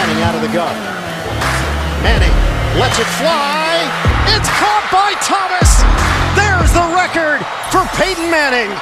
Manning out of the gun. Manning lets it fly. It's caught by Thomas. There's the record for Peyton Manning.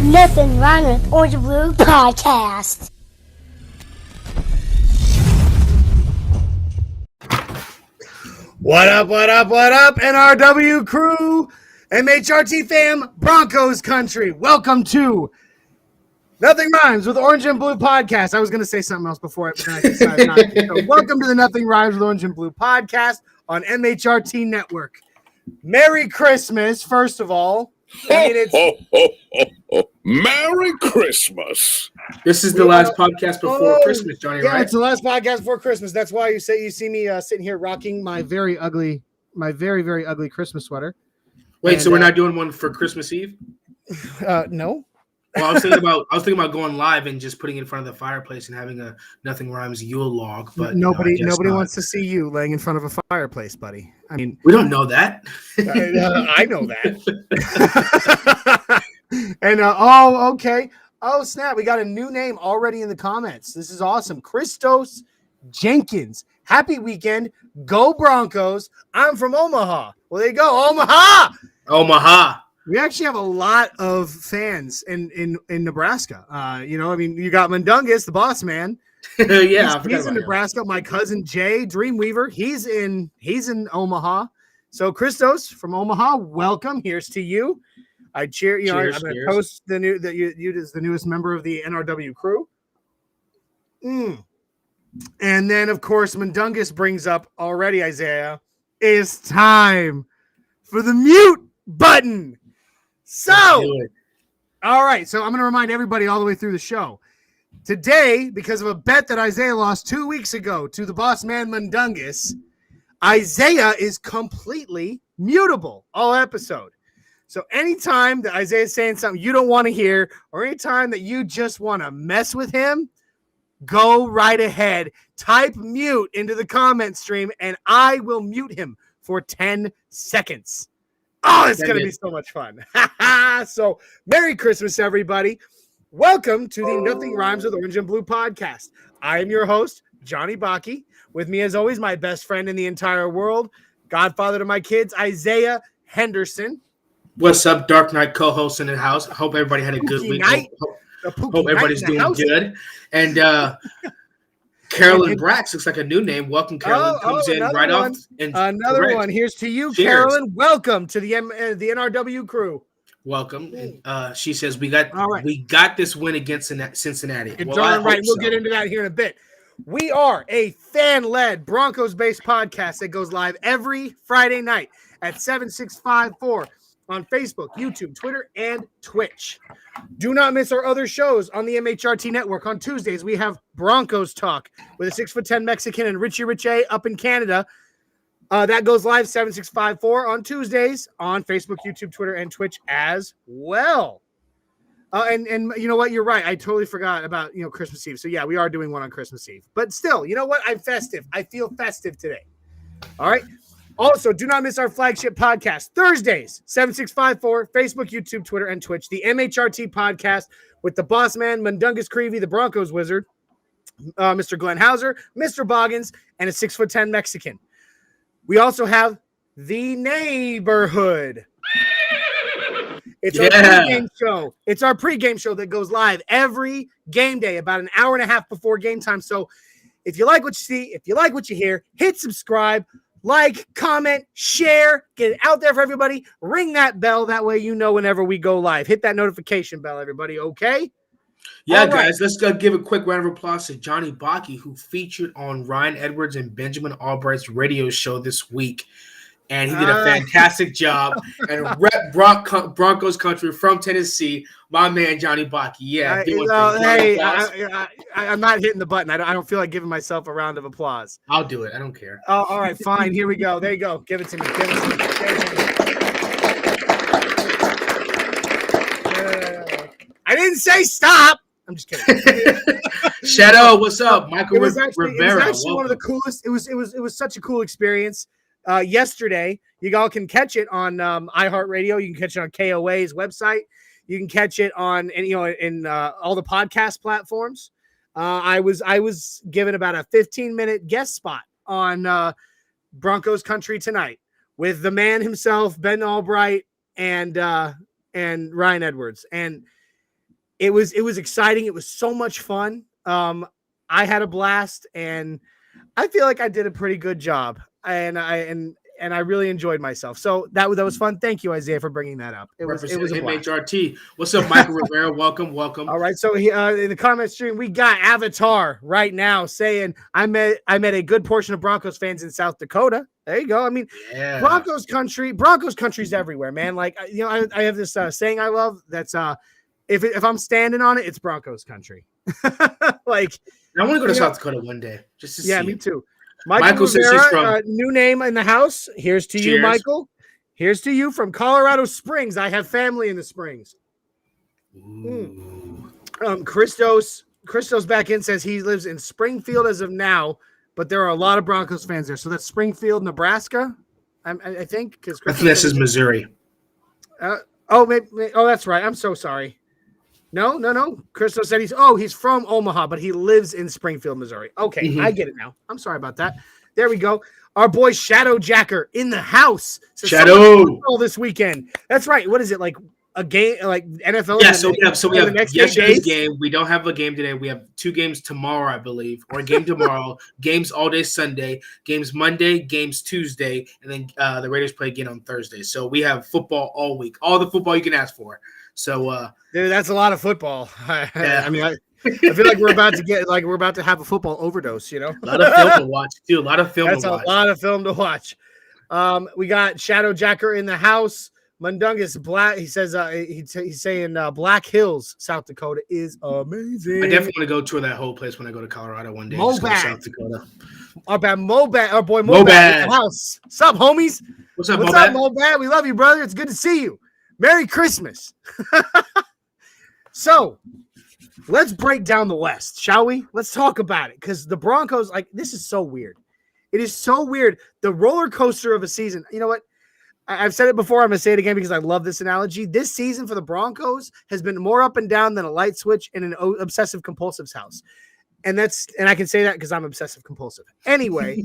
Nothing wrong with Orange and Blue Podcast. What up, NRW crew, MHRT fam, Broncos country. Welcome to Nothing Rhymes with Orange and Blue Podcast. I was going to say something else before it, but then I decided not to. So welcome to the Nothing Rhymes with Orange and Blue Podcast on MHRT Network. Merry Christmas, first of all. Merry Christmas. This is the last podcast before Christmas, Johnny, right? Yeah, it's the last podcast before Christmas. That's why you see me sitting here rocking my very, very ugly Christmas sweater. Wait, and, so we're not doing one for Christmas Eve? No. Well, I was thinking about going live and just putting it in front of the fireplace and having a Nothing Rhymes Yule log, but nobody wants to see you laying in front of a fireplace, buddy. I mean, we don't know that. I know that. And okay. Oh snap! We got a new name already in the comments. This is awesome. Christos Jenkins. Happy weekend. Go Broncos. I'm from Omaha. Well, there you go, Omaha. Omaha. We actually have a lot of fans in Nebraska. You got Mundungus, the boss man. Yeah, he's in Nebraska. My cousin Jay Dreamweaver, he's in Omaha. So Christos from Omaha, welcome. Here's to you. I cheer. I'm going to post the new that you is the newest member of the NRW crew. And then of course Mundungus brings up already. Isaiah, it's time for the mute button. So, all right. So I'm going to remind everybody all the way through the show. Today, because of a bet that Isaiah lost 2 weeks ago to the boss man Mundungus, Isaiah is completely mutable all episode. So anytime that Isaiah is saying something you don't want to hear, or anytime that you just want to mess with him, go right ahead. Type mute into the comment stream, and I will mute him for 10 seconds. Oh, it's going to be so much fun. So, Merry Christmas, everybody. Welcome to the Nothing Rhymes with Orange and Blue podcast. I am your host, Johnny Baki. With me, as always, my best friend in the entire world, godfather to my kids, Isaiah Henderson. What's up, Dark Knight co-host in the house? I hope everybody had a good week. Hope everybody's doing good. And Carolyn Brax looks like a new name. Welcome, Carolyn. Comes in right off. Another one. Here's to you, cheers. Carolyn. Welcome to the NRW crew. Welcome. She says we got this win against Cincinnati. You're darn right. We'll get into that here in a bit. We are a fan-led Broncos-based podcast that goes live every Friday night at 7654 on Facebook, YouTube, Twitter, and Twitch. Do not miss our other shows on the MHRT Network. On Tuesdays, we have Broncos Talk with a 6'10" Mexican and Richie Riche up in Canada. That goes live 7654 on Tuesdays on Facebook, YouTube, Twitter, and Twitch as well. And you know what? You're right. I totally forgot about Christmas Eve. So yeah, we are doing one on Christmas Eve. But still, you know what? I'm festive. I feel festive today. All right. Also, do not miss our flagship podcast, Thursdays, 7654, Facebook, YouTube, Twitter, and Twitch, the MHRT podcast with the boss man, Mundungus Creevy, the Broncos wizard, Mr. Glenn Hauser, Mr. Boggins, and a 6'10" Mexican. We also have The Neighborhood. It's our pregame show. It's our pregame show that goes live every game day, about an hour and a half before game time. So if you like what you see, if you like what you hear, hit subscribe. Like, comment, share, get it out there for everybody. Ring that bell. That way you know whenever we go live. Hit that notification bell, everybody, okay? Yeah, guys, let's go give a quick round of applause to Johnny Baki, who featured on Ryan Edwards and Benjamin Albright's radio show this week. and he did a fantastic job. And rep Broncos country from Tennessee, my man Johnny Baki. Yeah, I'm not hitting the button. I don't feel like giving myself a round of applause. I'll do it. I don't care. Oh, all right, fine. Here we go. There you go. Give it to me. I didn't say stop. I'm just kidding. Shadow, what's up? Michael Rivera. It was actually one of the coolest. It was such a cool experience. Yesterday, you all can catch it on iHeartRadio. You can catch it on KOA's website. You can catch it on in all the podcast platforms. I was given about a 15-minute guest spot on Broncos Country Tonight with the man himself, Ben Albright, and Ryan Edwards, and it was exciting. It was so much fun. I had a blast, and I feel like I did a pretty good job, and I really enjoyed myself. So that was fun. Thank you, Isaiah, for bringing that up. It was MHRT. What's up, Michael Rivera? Welcome. All right. So in the comment stream, we got Avatar right now saying I met a good portion of Broncos fans in South Dakota. There you go. I mean, yeah. Broncos country's everywhere, man. Like, I have this saying I love that's if I'm standing on it, it's Broncos country. Like, I want to go to South Dakota one day just to see. Yeah, me too. Michael says he's from new name in the house. Here's to you, Michael. Here's to you from Colorado Springs. I have family in the Springs. Christos back in says he lives in Springfield as of now, but there are a lot of Broncos fans there. So that's Springfield, Nebraska, I think. Because I think this is Missouri. That's right. I'm so sorry. No. Christos said he's from Omaha, but he lives in Springfield, Missouri. Okay, I get it now. I'm sorry about that. There we go. Our boy Shadow Jacker in the house. Shadow this weekend. That's right. What is it, like a game, like NFL? Yeah. So we have yesterday's game. We don't have a game today. We have 2 games tomorrow, I believe, or a game tomorrow. Games all day Sunday. Games Monday. Games Tuesday, and then the Raiders play again on Thursday. So we have football all week. All the football you can ask for. So, dude, that's a lot of football. Yeah. I mean, I feel like we're about to have a football overdose. A lot of film to watch, too. A lot of film. That's a lot of film to watch. We got Shadow Jacker in the house. Mundungus Black. He says he's saying Black Hills, South Dakota is amazing. I definitely want to go tour that whole place when I go to Colorado one day. South Dakota. Our boy Mobad in the house. What's up, homies? What's up, Mobad? We love you, brother. It's good to see you. Merry Christmas. So let's break down the West, shall we? Let's talk about it, because the Broncos, this is so weird. It is so weird. The roller coaster of a season. You know what? I've said it before. I'm going to say it again because I love this analogy. This season for the Broncos has been more up and down than a light switch in an obsessive compulsive's house. And I can say that because I'm obsessive compulsive. Anyway,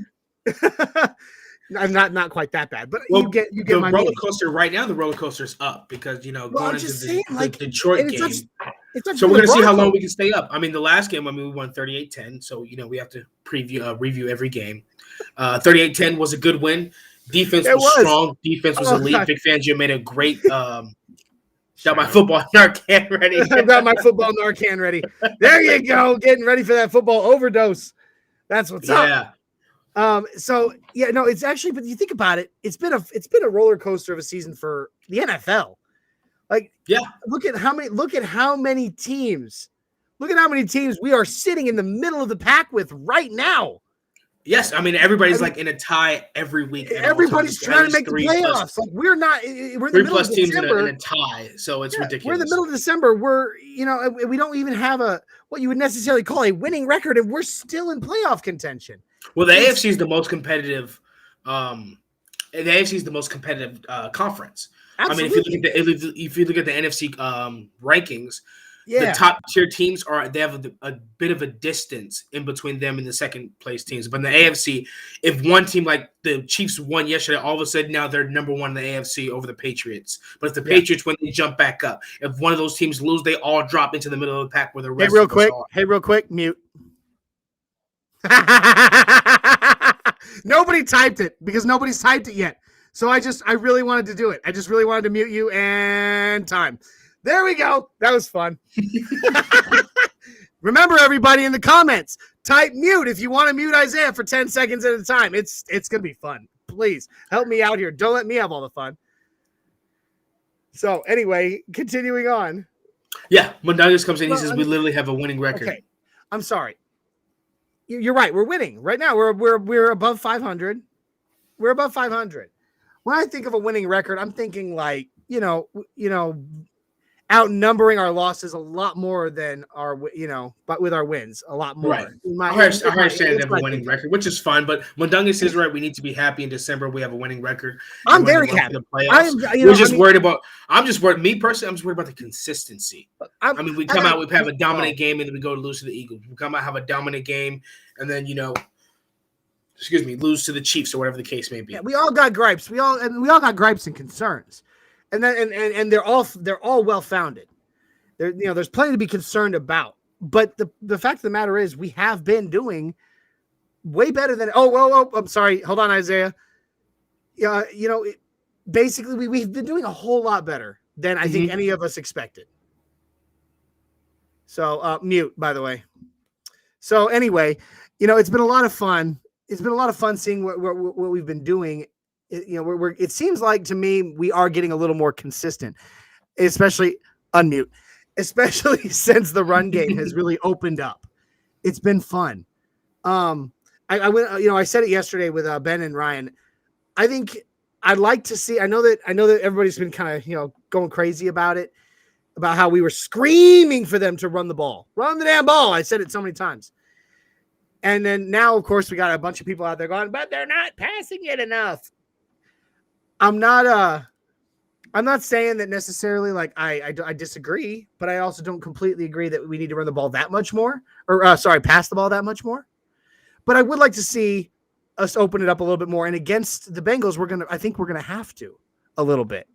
I'm not quite that bad, but you get my roller coaster right now. The roller coaster's up because going into the Detroit game. So we're gonna see how long we can stay up. I mean, the last game, we won 38-10. So we have to review every game. 38-10 was a good win. Defense was strong. Defense was elite. Vic Fangio made a great. Got my football Narcan ready. Got my football Narcan ready. There you go, getting ready for that football overdose. That's what's up. Yeah. It's actually, but you think about it, it's been a roller coaster of a season for the NFL. Look at how many teams we are sitting in the middle of the pack with right now. Yes, I mean everybody's in a tie every week. Everybody's trying to make the playoffs. We're in the middle of December in a tie, so it's ridiculous. We're in the middle of December. We don't even have what you would necessarily call a winning record, and we're still in playoff contention. Well, the AFC is the most competitive. The AFC is the most competitive conference. Absolutely. I mean, if you look at the NFC rankings, the top tier teams they have a bit of a distance in between them and the second place teams. But in the AFC, if one team like the Chiefs won yesterday, all of a sudden now they're number 1 in the AFC over the Patriots. But if the Patriots win, they jump back up. If one of those teams lose, they all drop into the middle of the pack where the rest. Hey, real quick, mute. Nobody typed it because nobody's typed it yet. So I really wanted to do it. I just really wanted to mute you and time. There we go. That was fun. Remember, everybody in the comments, type mute if you want to mute Isaiah for 10 seconds at a time. It's going to be fun. Please help me out here. Don't let me have all the fun. So anyway, continuing on. Yeah, Mundungus comes in. He says we literally have a winning record. Okay, I'm sorry. You're right. We're winning right now. We're above 500. We're above 500. When I think of a winning record, I'm thinking like outnumbering our losses a lot more than but with our wins a lot more. Right. I understand they have a winning record, which is fine. But Mundungus is right. We need to be happy in December. We have a winning record. I'm very happy. I'm just worried. Me personally, I'm just worried about the consistency. We come out, we have a dominant game, and then we go to lose to the Eagles. We come out, have a dominant game, and then lose to the Chiefs or whatever the case may be. Yeah, we all got gripes. We all got gripes and concerns. And then and they're all well founded. There's plenty to be concerned about. But the fact of the matter is, we have been doing way better than. I'm sorry. Hold on, Isaiah. Basically, we've been doing a whole lot better than I think any of us expected. So mute, by the way. So anyway, it's been a lot of fun. It's been a lot of fun seeing what we've been doing. It seems like to me we are getting a little more consistent, especially since the run game has really opened up. It's been fun. I said it yesterday with Ben and Ryan. I think I'd like to see. I know that everybody's been kind of going crazy about it, about how we were screaming for them to run the damn ball. I said it so many times. And then now, of course, we got a bunch of people out there going, but they're not passing it enough. I'm not saying that necessarily like I disagree, but I also don't completely agree that we need to run the ball that much more pass the ball that much more. But I would like to see us open it up a little bit more. And against the Bengals, I think we're going to have to a little bit.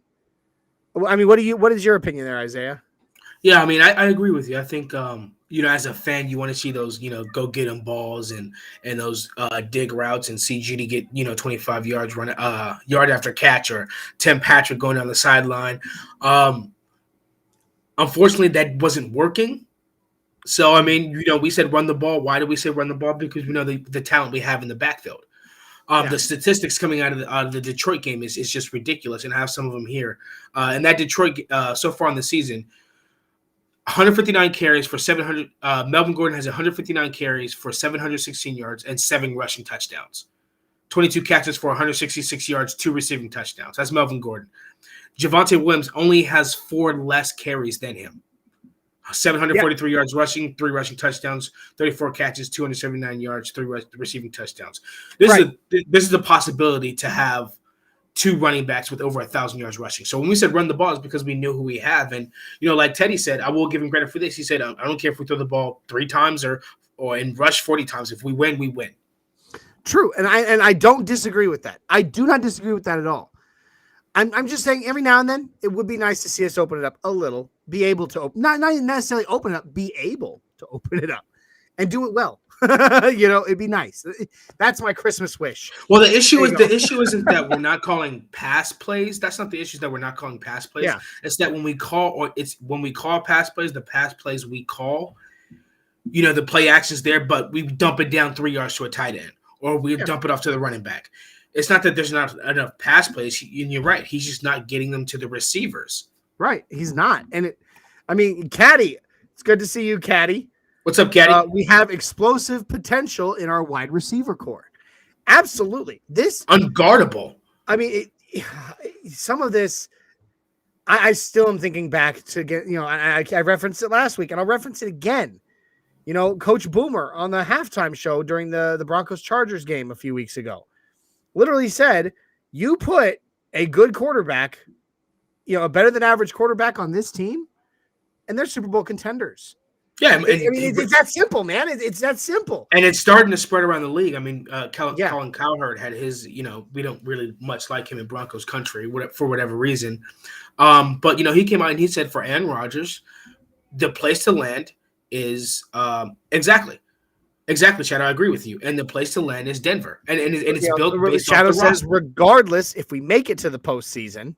I mean, what is your opinion there, Isaiah? Yeah, I mean, I agree with you. I think, as a fan, you want to see those, go get them balls and those dig routes and see Judy get, 25 yards run yard after catch, or Tim Patrick going down the sideline. Unfortunately, that wasn't working. So, I mean, we said run the ball. Why did we say run the ball? Because we know the talent we have in the backfield. The statistics coming out of the Detroit game is just ridiculous, and I have some of them here. And that Detroit so far in the season, 159 carries for 700. Melvin Gordon has 159 carries for 716 yards and 7 rushing touchdowns. 22 catches for 166 yards, 2 receiving touchdowns. That's Melvin Gordon. Javonte Williams only has 4 less carries than him. 743 yards rushing, 3 rushing touchdowns, 34 catches, 279 yards, 3 receiving touchdowns. This is the possibility to have 2 running backs with over 1,000 yards rushing. So when we said run the ball, it's because we know who we have. And, like Teddy said, I will give him credit for this. He said, I don't care if we throw the ball 3 times or and rush 40 times. If we win, we win. True. And I don't disagree with that. I do not disagree with that at all. I'm just saying every now and then it would be nice to see us open it up a little, be able to open, not necessarily open it up, be able to open it up and do it well. It'd be nice. That's my Christmas wish. Well, the issue isn't that we're not calling pass plays. That's not the issue. That we're not calling pass plays. Yeah. It's that when we call pass plays, the pass plays we call, the play action's there, but we dump it down 3 yards to a tight end, or we dump it off to the running back. It's not that there's not enough pass plays. And you're right. He's just not getting them to the receivers. Right. He's not. And Caddy, it's good to see you, Caddy. What's up, Caddy? We have explosive potential in our wide receiver core. Absolutely. This unguardable. I mean, some of this, I still am thinking back to get, I referenced it last week and I'll reference it again. Coach Boomer on the halftime show during the Broncos Chargers game a few weeks ago literally said, you put a good quarterback, a better than average quarterback on this team, and they're Super Bowl contenders. Yeah, it's that simple, man. It's that simple. And it's starting to spread around the league. I mean, Colin Cowherd had his, we don't really much like him in Broncos country for whatever reason. But, he came out and he said for Aaron Rodgers, the place to land is exactly, Shadow. I agree with you. And the place to land is Denver. And it's built based Shadow off the says, roster. Regardless, if we make it to the postseason,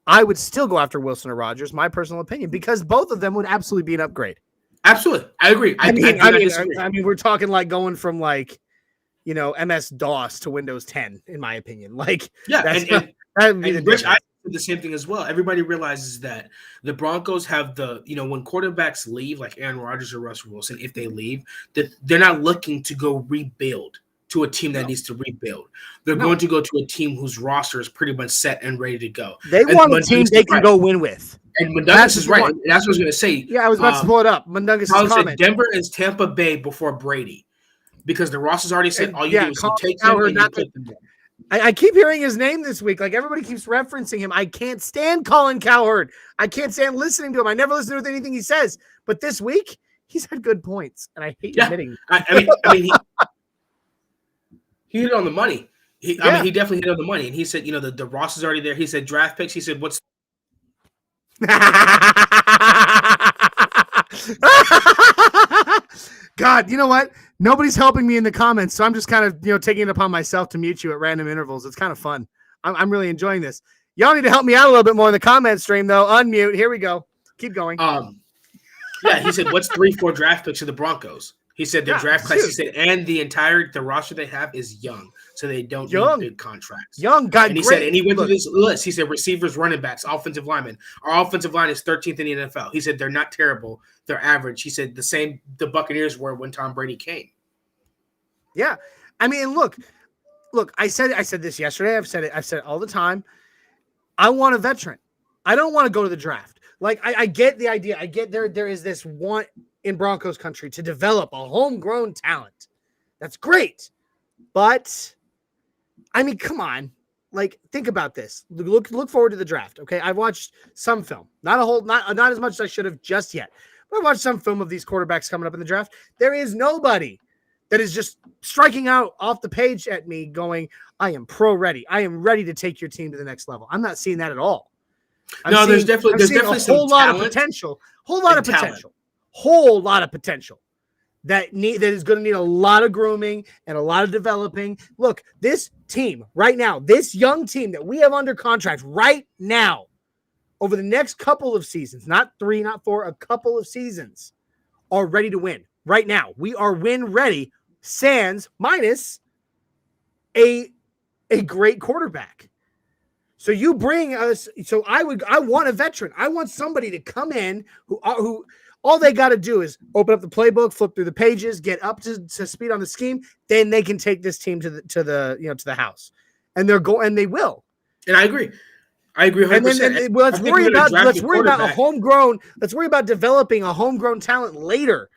I would still go after Wilson or Rodgers, my personal opinion, because both of them would absolutely be an upgrade. Absolutely. I agree. I mean, we're talking like going from like, MS DOS to Windows 10, in my opinion. Like, yeah, that'd be the Rich, I difference. did the same thing as well. Everybody realizes that the Broncos have when quarterbacks leave, like Aaron Rodgers or Russell Wilson, if they leave, that they're not looking to go rebuild to a team that needs to rebuild. They're going to go to a team whose roster is pretty much set and ready to go. They want a team they can go win with. And Mundungus is right. And that's what I was going to say. Yeah, I was about to pull it up. Mundungus' comment. Denver is Tampa Bay before Brady because the roster's already set. All you do is take him and you put them down. I keep hearing his name this week. Like, everybody keeps referencing him. I can't stand Colin Cowherd. I can't stand listening to him. I never listen to anything he says. But this week, he's had good points, and I hate admitting. I mean, he hit it on the money. I mean, he definitely hit it on the money. And he said, the roster's already there. He said draft picks. He said, what's God, you know what? Nobody's helping me in the comments, so I'm just kind of taking it upon myself to mute you at random intervals. It's kind of fun. I'm really enjoying this. Y'all need to help me out a little bit more in the comment stream, though. Unmute. Here we go. Keep going. Yeah, he said, what's 3-4 draft picks of the Broncos? He said their draft class. He said, and the roster they have is young, so they don't need big contracts. Young guy, and he said, and he went through this list. He said, receivers, running backs, offensive linemen. Our offensive line is 13th in the NFL. He said they're not terrible; they're average. He said the Buccaneers were when Tom Brady came. Yeah, I mean, look. I said this yesterday. I've said it all the time. I want a veteran. I don't want to go to the draft. Like, I get the idea. I get there is this want in Broncos country to develop a homegrown talent. That's great. But I mean, come on. Like, think about this. Look forward to the draft. Okay. I've watched some film, not as much as I should have just yet, but I've watched some film of these quarterbacks coming up in the draft. There is nobody that is just striking out off the page at me going, I am pro ready. I am ready to take your team to the next level. I'm not seeing that at all. There's definitely a whole lot of potential. Whole lot of potential that is going to need a lot of grooming and a lot of developing. Look, this team right now, this young team that we have under contract right now, over the next couple of seasons, not 3, not 4, a couple of seasons, are ready to win. Right now, we are win ready. Sans minus a great quarterback. So you bring us. So I want a veteran. I want somebody to come in who all they got to do is open up the playbook, flip through the pages, get up to speed on the scheme. Then they can take this team to the house, and they will. And I agree. 100%. And then let's worry about a homegrown. Let's worry about developing a homegrown talent later.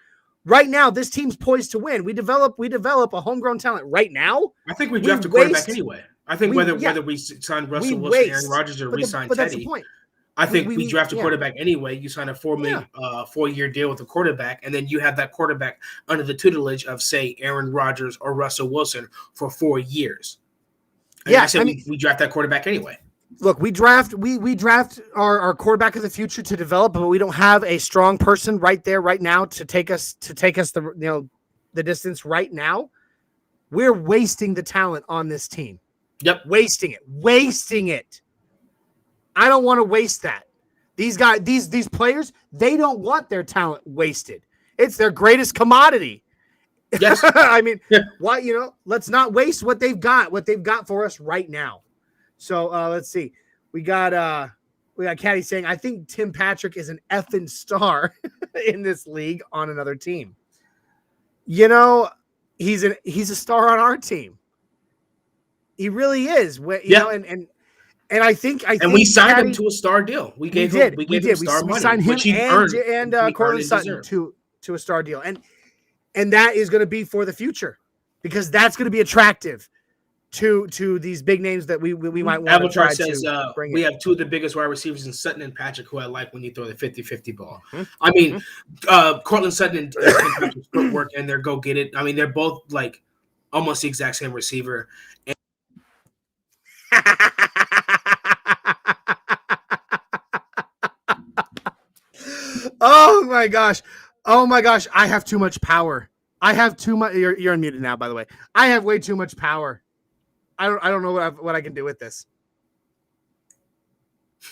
Right now, this team's poised to win. We develop a homegrown talent right now. I think we draft a quarterback anyway. I think whether we sign Russell Wilson, Aaron Rodgers, or we sign Teddy, that's the point. I think we draft a quarterback anyway. You sign a 4-year deal with a quarterback, and then you have that quarterback under the tutelage of, say, Aaron Rodgers or Russell Wilson for 4 years. And we draft that quarterback anyway. Look, we draft our quarterback of the future to develop, but we don't have a strong person right there right now to take us the distance right now. We're wasting the talent on this team. Yep. Wasting it. I don't want to waste that. These guys, these players, they don't want their talent wasted. It's their greatest commodity. Yes. I mean, why, let's not waste what they've got for us right now. So let's see. We got Caddy saying, I think Tim Patrick is an effing star in this league on another team. He's a star on our team. He really is. And I think we signed him to a star deal. We gave him star money. We signed him and Cortland Sutton to a star deal. And that is going to be for the future, because that's going to be attractive to these big names that we might want to try to bring in. We have two of the biggest wide receivers in Sutton and Patrick, who I like when you throw the 50-50 ball. Mm-hmm. I mean, Cortland Sutton and Patrick's footwork and their go get it. I mean, they're both like almost the exact same receiver. Oh my gosh. I have too much power. I have too much. You're unmuted now, by the way. I have way too much power. I don't know what I can do with this.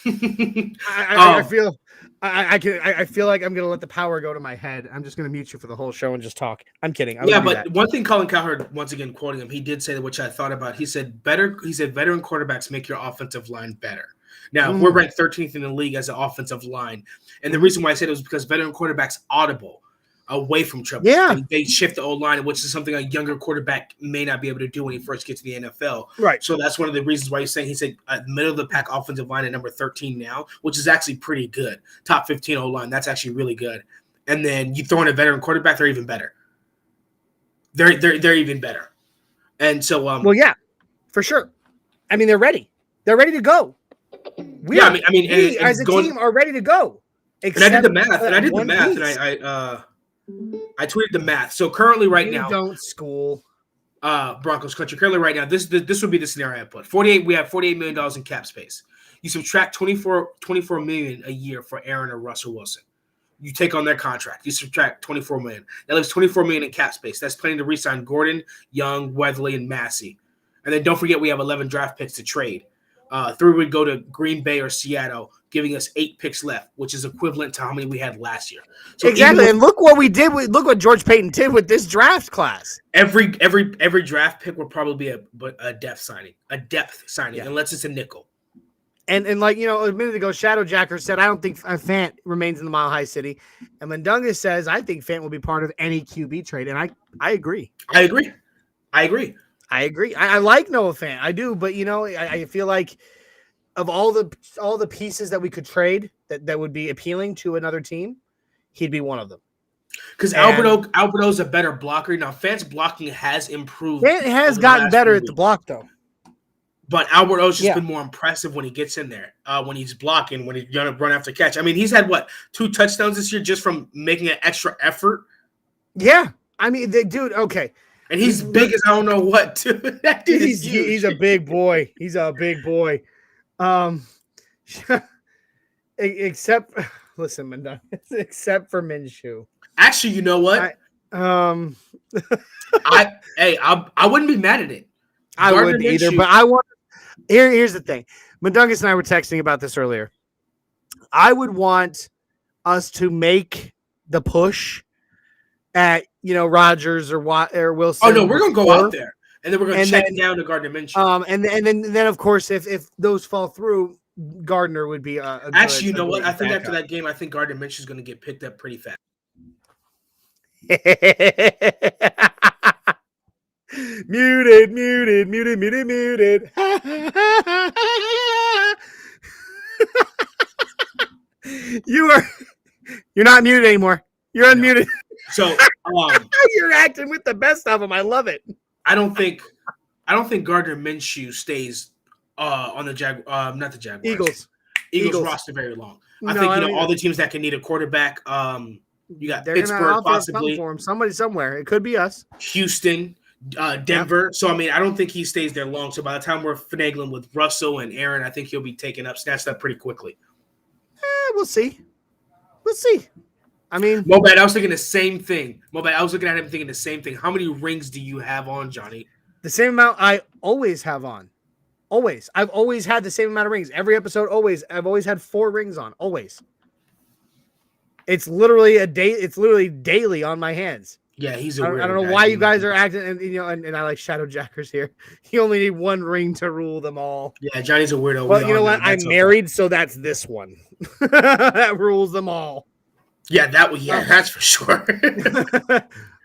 I feel like I'm gonna let the power go to my head. I'm just gonna mute you for the whole show and just talk. I'm kidding. But one thing Colin Cowherd, once again quoting him, he did say that, which I thought about. He said veteran quarterbacks make your offensive line better. Now we're ranked 13th in the league as an offensive line, and the reason why I said it was because veteran quarterbacks audible away from trouble. Yeah. And they shift the O-line, which is something a younger quarterback may not be able to do when he first gets to the NFL. Right. So that's one of the reasons why he said middle of the pack offensive line at number 13 now, which is actually pretty good. Top 15 O-line. That's actually really good. And then you throw in a veteran quarterback, they're even better. They're even better. And so well, yeah, for sure. I mean, they're ready. They're ready to go. We as a team are ready to go. And I did the math. I tweeted the math. So currently right now, don't school Broncos country. Currently right now, this would be the scenario I put. We have $48 million in cap space. You subtract $24 million a year for Aaron or Russell Wilson. You take on their contract. You subtract $24 million. That leaves $24 million in cap space. That's plenty to re-sign Gordon, Young, Weatherly, and Massey. And then don't forget we have 11 draft picks to trade. 3 would go to Green Bay or Seattle, giving us 8 picks left, which is equivalent to how many we had last year. So exactly, and look what we did. Look what George Payton did with this draft class. Every draft pick would probably be a depth signing, unless it's a nickel. And like, a minute ago, Shadow Jacker said, I don't think Fant remains in the Mile High City. And Mundungus says, I think Fant will be part of any QB trade. And I agree. I agree. I like Noah Fant. I do. But, I feel like of all the pieces that we could trade that would be appealing to another team, he'd be one of them. Because Alberto's a better blocker. Now, Fant's blocking has improved. Fant has gotten better at the block, though. But Alberto's just been more impressive when he gets in there, when he's blocking, when he's going to run after catch. I mean, he's had, 2 touchdowns this year just from making an extra effort? Yeah. I mean, dude, okay. And he's big as I don't know what, too. That dude is huge. He's a big boy. He's a big boy. Except for Minshew. Actually, you know what? I wouldn't be mad at it. I wouldn't either, but I want. Here's the thing. Mundungus and I were texting about this earlier. I would want us to make the push at Rodgers or Wilson. Oh no, we're gonna go out there, and then we're gonna check down to Gardner Minshew. And then of course, if those fall through, Gardner would be actually. You know what? I think after that game, I think Gardner Minshew is gonna get picked up pretty fast. Muted. You're not muted anymore. You're unmuted. So you're acting with the best of them. I love it. I don't think Gardner Minshew stays on the not the Jaguars. Eagles roster very long. I think all the teams that can need a quarterback. You got Pittsburgh possibly for him. Somebody somewhere. It could be us. Houston. Denver. Yeah. So, I mean, I don't think he stays there long. So, by the time we're finagling with Russell and Aaron, I think he'll be snatched up pretty quickly. We'll see. I mean, Mobad, I was thinking the same thing. I was looking at him thinking the same thing. How many rings do you have on, Johnny? The same amount I always have on. Always. I've always had the same amount of rings. Every episode, always. I've always had 4 rings on. Always. It's literally daily on my hands. Yeah, he's I don't know why you guys are acting, and I like Shadow Jackers here. You only need 1 ring to rule them all. Yeah, Johnny's a weirdo. Well, you know what? I'm married, so that's this one that rules them all. Yeah, that's for sure.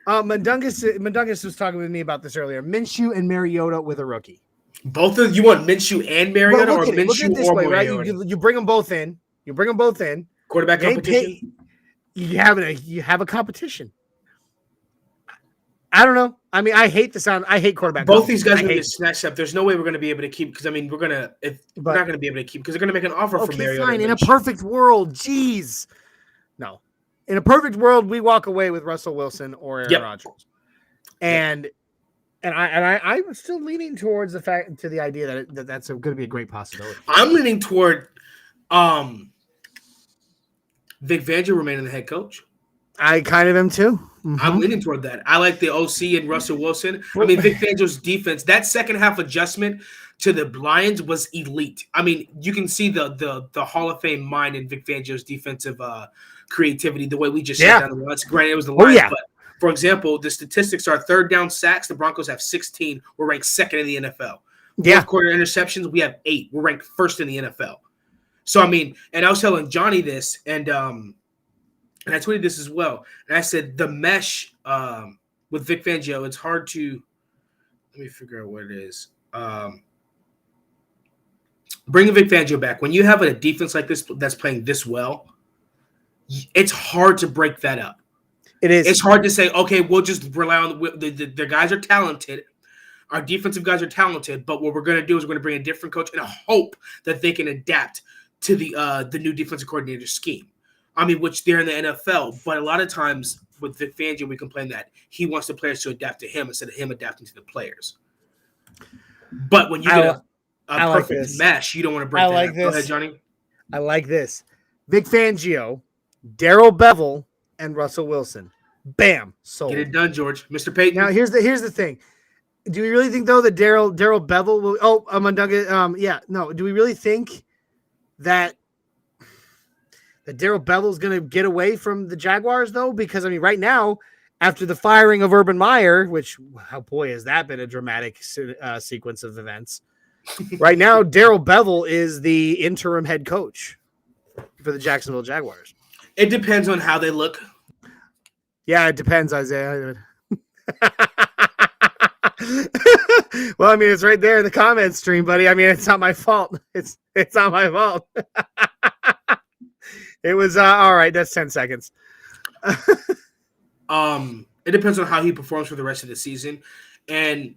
Mundungus was talking with me about this earlier. Minshew and Mariota with a rookie. Both of you want Minshew and Mariota, or Minshew look at it this way, Mariota? Right? You bring them both in. Quarterback competition. You have a competition. I don't know. I mean, I hate quarterback. Both these guys are going to get snatched up. There's no way we're going to be able to keep because, I mean, we're not going to be able to keep because they're going to make an offer for Mariota. Fine. In a perfect world, jeez. No. In a perfect world, we walk away with Russell Wilson or Aaron Rodgers. And I'm still leaning towards the idea that that's going to be a great possibility. I'm leaning toward Vic Fangio remaining the head coach. I kind of am too. Mm-hmm. I'm leaning toward that. I like the OC and Russell Wilson. I mean, Vic Fangio's defense, that second half adjustment to the Lions was elite. I mean, you can see the Hall of Fame mind in Vic Fangio's defensive creativity, the way we just shut down the Lions. Granted, it was the Lions, but for example, the statistics are third down sacks. The Broncos have 16. We're ranked second in the NFL. Fourth quarter interceptions, we have 8. We're ranked first in the NFL. So, I mean, and I was telling Johnny this, and I tweeted this as well. And I said the mesh with Vic Fangio, it's hard to – let me figure out what it is. Bringing Vic Fangio back. When you have a defense like this that's playing this well, it's hard to break that up. It is. It's hard to say, okay, we'll just rely on the guys are talented. Our defensive guys are talented, but what we're going to do is we're going to bring a different coach and hope that they can adapt to the new defensive coordinator scheme. I mean, which they're in the NFL, but a lot of times with Vic Fangio, we complain that he wants the players to adapt to him instead of him adapting to the players. But when you get a perfect mesh, you don't want to break that up. Go ahead, Johnny. I like this. Vic Fangio, Darrell Bevel, and Russell Wilson. Bam. Sold. Get it done, George. Mr. Payton. Now, here's the thing. Do we really think, though, that Darrell Bevel will – oh, I'm on Duncan. Yeah, no. Do we really think that Darrell Bevel is going to get away from the Jaguars, though? Because, I mean, right now, after the firing of Urban Meyer, which, oh boy, has that been a dramatic sequence of events. Right now, Darrell Bevel is the interim head coach for the Jacksonville Jaguars. It depends on how they look. Yeah, it depends, Isaiah. Well, I mean, it's right there in the comments stream, buddy. I mean, it's not my fault. It's not my fault. It was all right. That's 10 seconds. It depends on how he performs for the rest of the season, and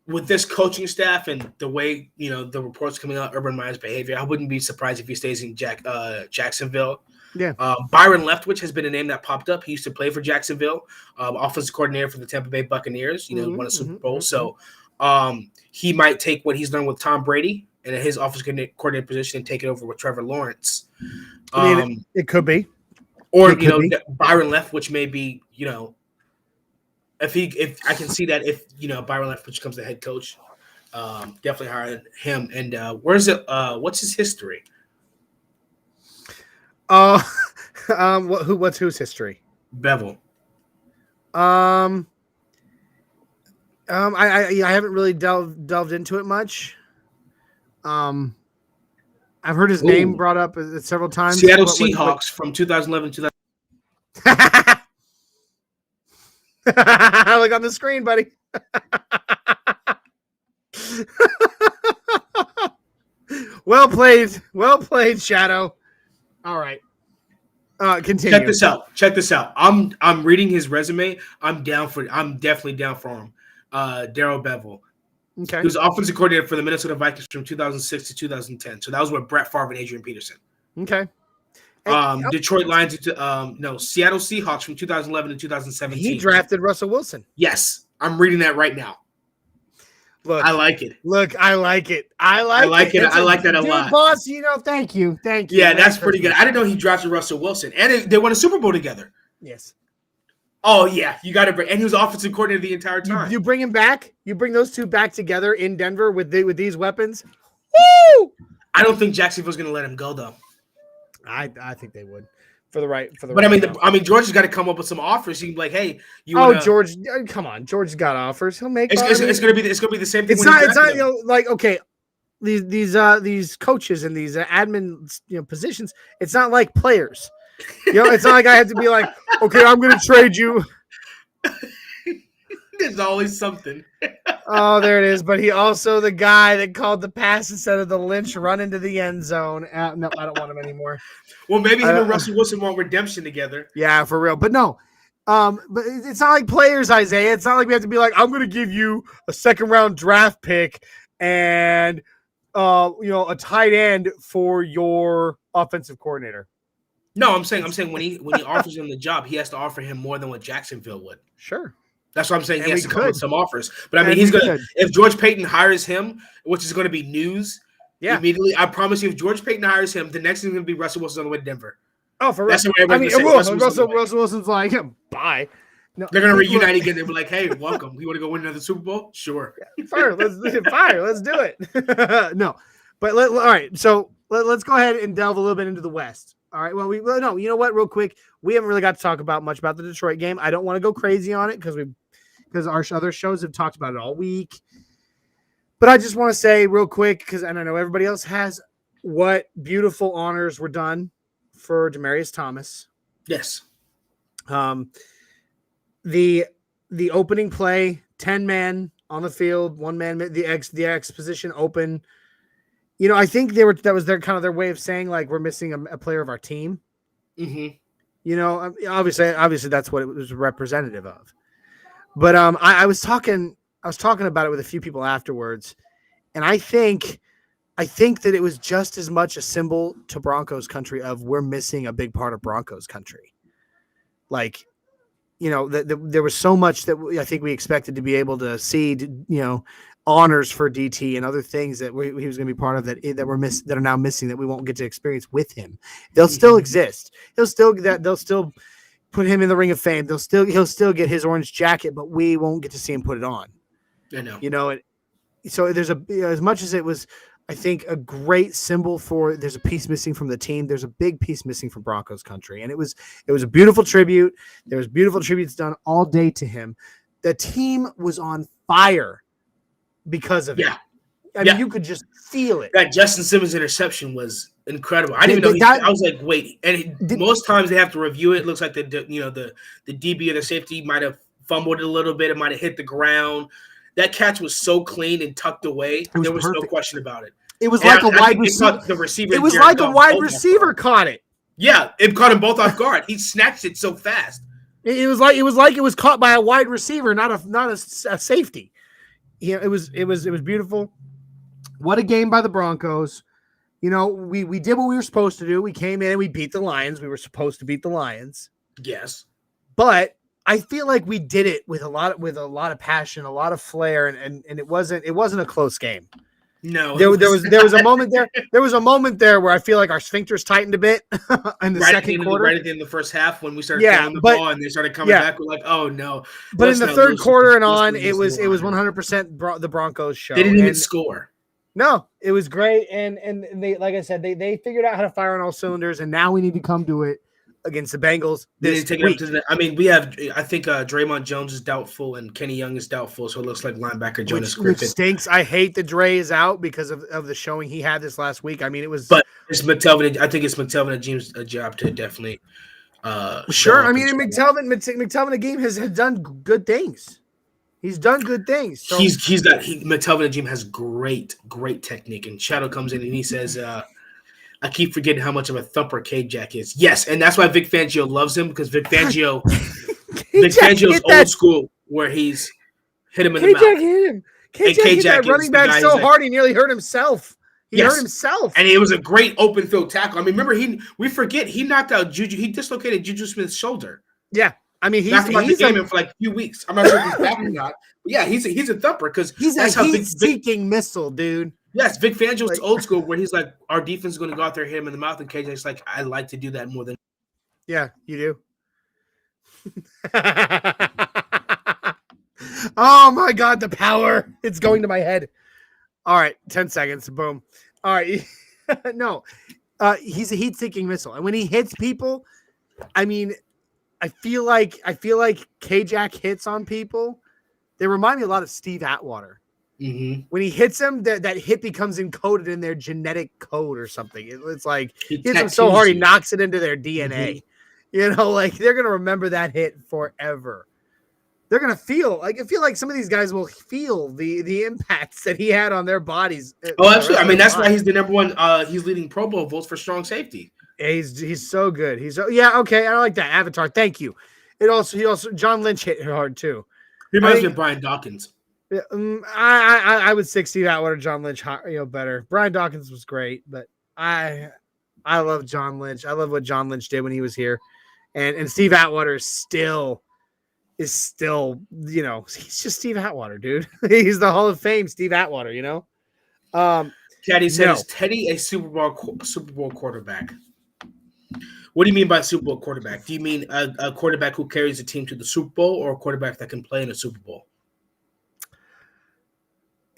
with this coaching staff and the way the reports coming out, Urban Meyer's behavior, I wouldn't be surprised if he stays in Jacksonville. Yeah. Byron Leftwich has been a name that popped up. He used to play for Jacksonville, offensive coordinator for the Tampa Bay Buccaneers. Won a Super Bowl. So he might take what he's done with Tom Brady and his offensive coordinator position and take it over with Trevor Lawrence. It could be. Or Byron Leftwich may be if I can see that if Byron Leftwich becomes the head coach, definitely hire him. And where's it? What's his history? What's whose history? Bevel. I haven't really delved into it much. I've heard his name brought up several times. Seattle Seahawks from 2011 to 2000. Look on the screen, buddy. Well played, Shadow. All right. Continue. Check this out. I'm reading his resume. I'm definitely down for him. Darrell Bevel. Okay. He was offensive coordinator for the Minnesota Vikings from 2006 to 2010. So that was with Brett Favre and Adrian Peterson. Okay. Detroit Lions Seattle Seahawks from 2011 to 2017. He drafted Russell Wilson. Yes. I'm reading that right now. Look, I like it. I like it. I like that a lot. Boss, thank you. Yeah, that's pretty good. I didn't know he drafted Russell Wilson. And they won a Super Bowl together. Yes. Oh, yeah. You got to bring – and he was offensive coordinator the entire time. You bring him back? You bring those two back together in Denver with these weapons? Woo! I don't think Jacksonville's going to let him go, though. I think they would. For the right. But George has got to come up with some offers. He can be like, "Hey, George, come on, George's got offers. He'll make. It's going to be the same thing. It's not okay. These coaches and these admin positions. It's not like players. It's not like I have to be like, okay, I'm going to trade you. There's always something. Oh, there it is. But he also the guy that called the pass instead of the Lynch run into the end zone. No, I don't want him anymore. Well, maybe him and Russell Wilson want redemption together. Yeah, for reul. But no, but it's not like players, Isaiah. It's not like we have to be like, I'm going to give you a second-round draft pick and a tight end for your offensive coordinator. No, I'm saying when he offers him the job, he has to offer him more than what Jacksonville would. Sure. That's what I'm saying. He has to come with some offers. But he's going to – if George Payton hires him, which is going to be news immediately, I promise you, if George Payton hires him, the next thing is going to be Russell Wilson on the way to Denver. Oh, for Russell. Russell Wilson's like, bye. No, they're gonna reunite again. They'll be like, "Hey, welcome. You want to go win another Super Bowl? Sure. Fire. Let's do it." No, but all right. So let's go ahead and delve a little bit into the West. All right. Well, no. You know what? Real quick, we haven't really got to talk much about the Detroit game. I don't want to go crazy on it because our other shows have talked about it all week. But I just want to say real quick, because I know everybody else has, what beautiful honors were done for Demaryius Thomas. Yes. The opening play, 10 men on the field, 1 man, the X position open. You know, I think that was their kind of their way of saying, like, we're missing a player of our team. Mm-hmm. You know, obviously that's what it was representative of. But I was talking about it with a few people afterwards, and I think that it was just as much a symbol to Broncos country of we're missing a big part of Broncos country. Like, you know, there was so much that I think we expected to be able to see, you know, honors for DT and other things that he was going to be part of that are now missing that we won't get to experience with him. They'll still exist. They'll still put him in the Ring of Fame. He'll still get his orange jacket, but we won't get to see him put it on. I know. You know, so there's as much as it was, I think, a great symbol for there's a piece missing from the team. There's a big piece missing from Broncos country. And it was a beautiful tribute. There was beautiful tributes done all day to him. The team was on fire because of it. I mean, you could just feel it. That Justin Simmons interception was incredible. I didn't even know. I was like, wait. And most times they have to review it. It looks like the DB or the safety might have fumbled it a little bit. It might have hit the ground. That catch was so clean and tucked away. There was no question about it. It was like a wide receiver. The receiver. It was like a wide receiver caught it. Yeah, it caught them both off guard. He snatched it so fast. It was like it was caught by a wide receiver, not a safety. Yeah, it was beautiful. What a game by the Broncos. You know, we did what we were supposed to do. We came in and we beat the Lions. We were supposed to beat the Lions. Yes. But I feel like we did it with a lot of passion, a lot of flair, and it wasn't a close game. No, there was a moment there. There was a moment there where I feel like our sphincters tightened a bit in the second quarter. Right at the end of the first half when we started throwing the ball and they started coming back. We're like, oh no! But in the third quarter and on, it was 100% the Broncos show. They didn't even score. No, it was great, and they, like I said, they figured out how to fire on all cylinders, and now we need to come to it against the Bengals. I think Draymond Jones is doubtful and Kenny Young is doubtful, so it looks like linebacker Jonas Griffin. Which stinks. I hate that Dre is out because of the showing he had this last week. I mean, it was. But it's McTelvin. I think it's McTelvin and James' job to definitely. Sure, I mean, McTelvin again has done good things. He's done good things. So. McTelvin and Jim has great technique, and Shadow comes in and he says. I keep forgetting how much of a thumper K-Jack is. Yes, and that's why Vic Fangio loves him, because Vic Fangio's old school where he's hit him in the mouth. K-Jack hit him. K-Jack hit that running back so hard he nearly hurt himself. He hurt himself. And it was a great open field tackle. I mean, remember, we forget he knocked out Juju. He dislocated Juju Smith's shoulder. Yeah. I mean, he's the game for like a few weeks. I'm not sure if he's back or not. But yeah, he's a thumper because that's how heat-seeking missile, dude. Yes, Vic Fangio's old school where he's like, our defense is going to go out there, hit him in the mouth, and KJ's like, I like to do that more than. Yeah, you do. Oh my God, the power! It's going to my head. All right, 10 seconds, boom. All right, no, he's a heat-seeking missile, and when he hits people, I mean, I feel like K-Jack hits on people. They remind me a lot of Steve Atwater. Mm-hmm. When he hits them, that hit becomes encoded in their genetic code or something. It's like he hits them so hard he knocks it into their DNA. Mm-hmm. You know, like they're gonna remember that hit forever. They're gonna feel like some of these guys will feel the impacts that he had on their bodies. Oh, absolutely. I mean, that's why he's the number one. He's leading Pro Bowl votes for strong safety. He's so good. Okay. I like that Avatar. Thank you. He also John Lynch hit hard too. He reminds me of Brian Dawkins. Yeah, I would stick Steve Atwater, John Lynch, better. Brian Dawkins was great, but I love John Lynch. I love what John Lynch did when he was here, and Steve Atwater is still, he's just Steve Atwater, dude. He's the Hall of Fame Steve Atwater, you know. Caddy said, "Is Teddy a Super Bowl quarterback?" What do you mean by Super Bowl quarterback? Do you mean a quarterback who carries a team to the Super Bowl, or a quarterback that can play in a Super Bowl?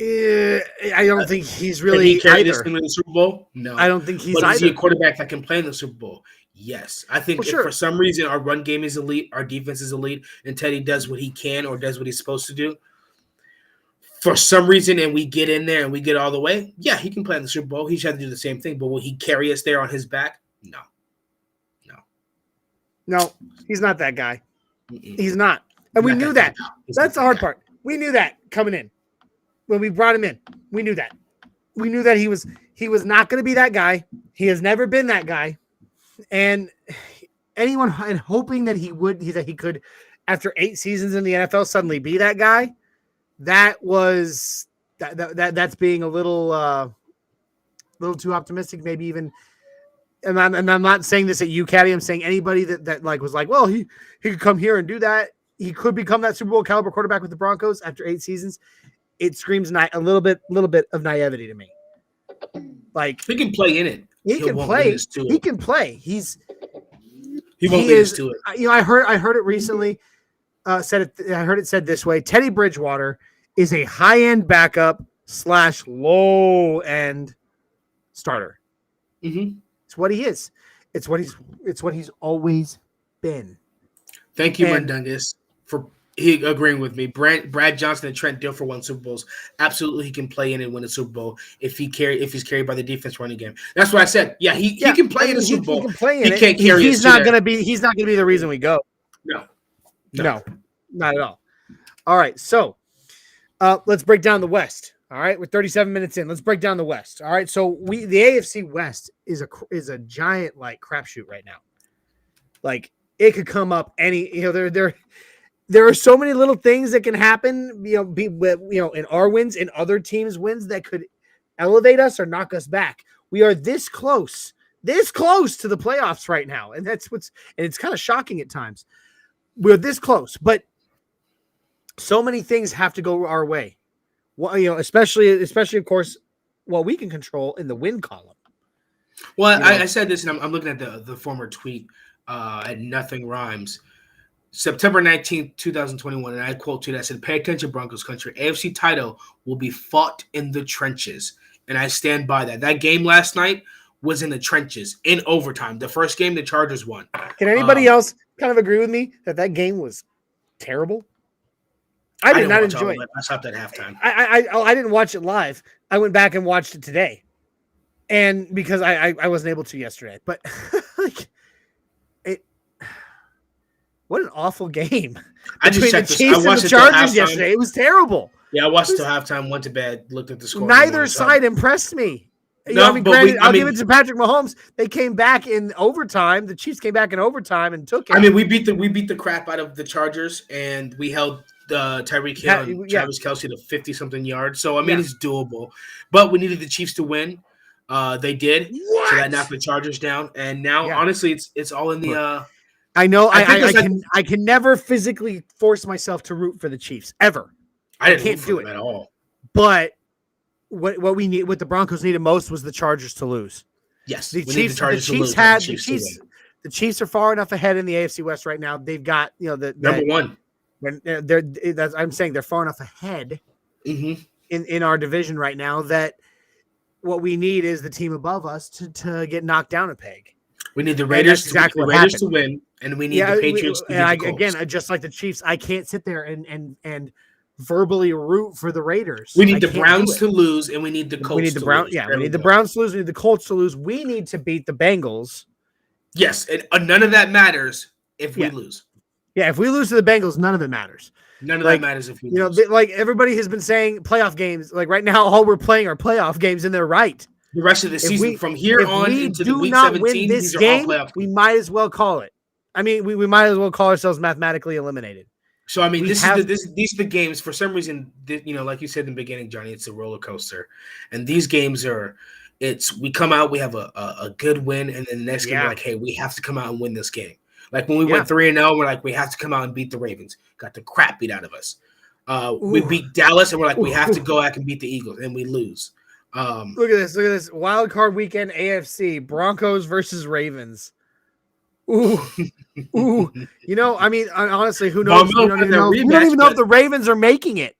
I don't think he's really Can he carry either. this team to the Super Bowl? No. I don't think he's But either. is he a quarterback that can play in the Super Bowl? Yes. I think Well, sure. if for some reason our run game is elite, our defense is elite, and Teddy does what he can or does what he's supposed to do, for some reason, and we get in there and we get all the way, yeah, he can play in the Super Bowl. He should have to do the same thing. But will he carry us there on his back? No, he's not that guy. He's not. And we knew that. That's the hard part. We knew that coming in. When we brought him in, we knew that. We knew that he was not going to be that guy. He has never been that guy. And anyone and hoping that he could, after 8 seasons in the NFL, suddenly be that guy, that's being a little too optimistic, maybe even. And I'm not saying this at you, Caddy. I'm saying anybody that like was like, well, he could come here and do that. He could become that Super Bowl caliber quarterback with the Broncos after 8 seasons. It screams a little bit of naivety to me. Like he can play in it. He can play. He can play. He won't lead us to it. You know, I heard it recently. I heard it said this way: Teddy Bridgewater is a high-end backup / low-end starter. Mm-hmm. It's what he is. It's what he's always been. Thank you, Mundungus, for agreeing with me. Brad Johnson and Trent Dilfer won Super Bowls. Absolutely, he can play in and win a Super Bowl if he's carried by the defense running game. That's what I said. Yeah, he can play in a Super Bowl. He can play in he can't carry. He's not going to be. He's not going to be the reason we go. No, not at all. All right, so let's break down the West. All right, we're 37 minutes in. Let's break down the West. All right, so the AFC West is a giant like crapshoot right now. Like it could come up any. You know, there are so many little things that can happen. You know, in our wins, in other teams' wins that could elevate us or knock us back. We are this close to the playoffs right now, and it's kind of shocking at times. We're this close, but so many things have to go our way. Well, you know, especially of course, what we can control in the win column. Well, I said this, and I'm looking at the former tweet at Nothing Rhymes, September 19th, 2021, and I quote tweet. I said, "Pay attention, Broncos country. AFC title will be fought in the trenches," and I stand by that. That game last night was in the trenches in overtime. The first game, the Chargers won. Can anybody else kind of agree with me that game was terrible? I did not enjoy it. I stopped at halftime. I didn't watch it live. I went back and watched it today, and because I wasn't able to yesterday. But like it, what an awful game! I just checked the Chiefs and the Chargers yesterday. It was terrible. Yeah, I watched it till halftime. Went to bed. Looked at the score. Neither side impressed me. I'll give it to Patrick Mahomes. They came back in overtime. The Chiefs came back in overtime and took it. I mean, we beat the crap out of the Chargers, and we held Tyreek Hill and Travis Kelce to 50-something yards. So, I mean, it's doable. But we needed the Chiefs to win. They did. What? So that knocked the Chargers down. And now, honestly, it's all in the I know. I can never physically force myself to root for the Chiefs, ever. I can't do it at all. But what the Broncos needed most was the Chargers to lose. Yes, the Chiefs are far enough ahead in the AFC West right now. They've got the number one. I'm saying they're far enough ahead in our division right now that what we need is the team above us to get knocked down a peg. We need the Raiders to win, and we need the Patriots to beat the Colts. Again, just like the Chiefs, I can't sit there and verbally root for the Raiders. We need the Browns to lose, and we need the Colts to lose. We need the Browns to lose. We need the Colts to lose. We need to beat the Bengals. Yes, and none of that matters if we lose. Yeah, if we lose to the Bengals, none of it matters. None of that matters if we lose. Like everybody has been saying, playoff games. Like right now, all we're playing are playoff games, and they're right. The rest of the season, from here on into the week 17, these are all playoff games. We might as well call it. I mean, we might as well call ourselves mathematically eliminated. So, I mean, these are the games. For some reason, like you said in the beginning, Johnny, it's a roller coaster. And these games we come out, we have a good win, and then the next game, we're like, hey, we have to come out and win this game. Like when we went 3-0, we're like, we have to come out and beat the Ravens. Got the crap beat out of us. We beat Dallas, and we're like, we have to go back and beat the Eagles, and we lose. Look at this. Wild card weekend AFC, Broncos versus Ravens. Ooh. You know, I mean, honestly, who knows? We don't even know if the Ravens are making it.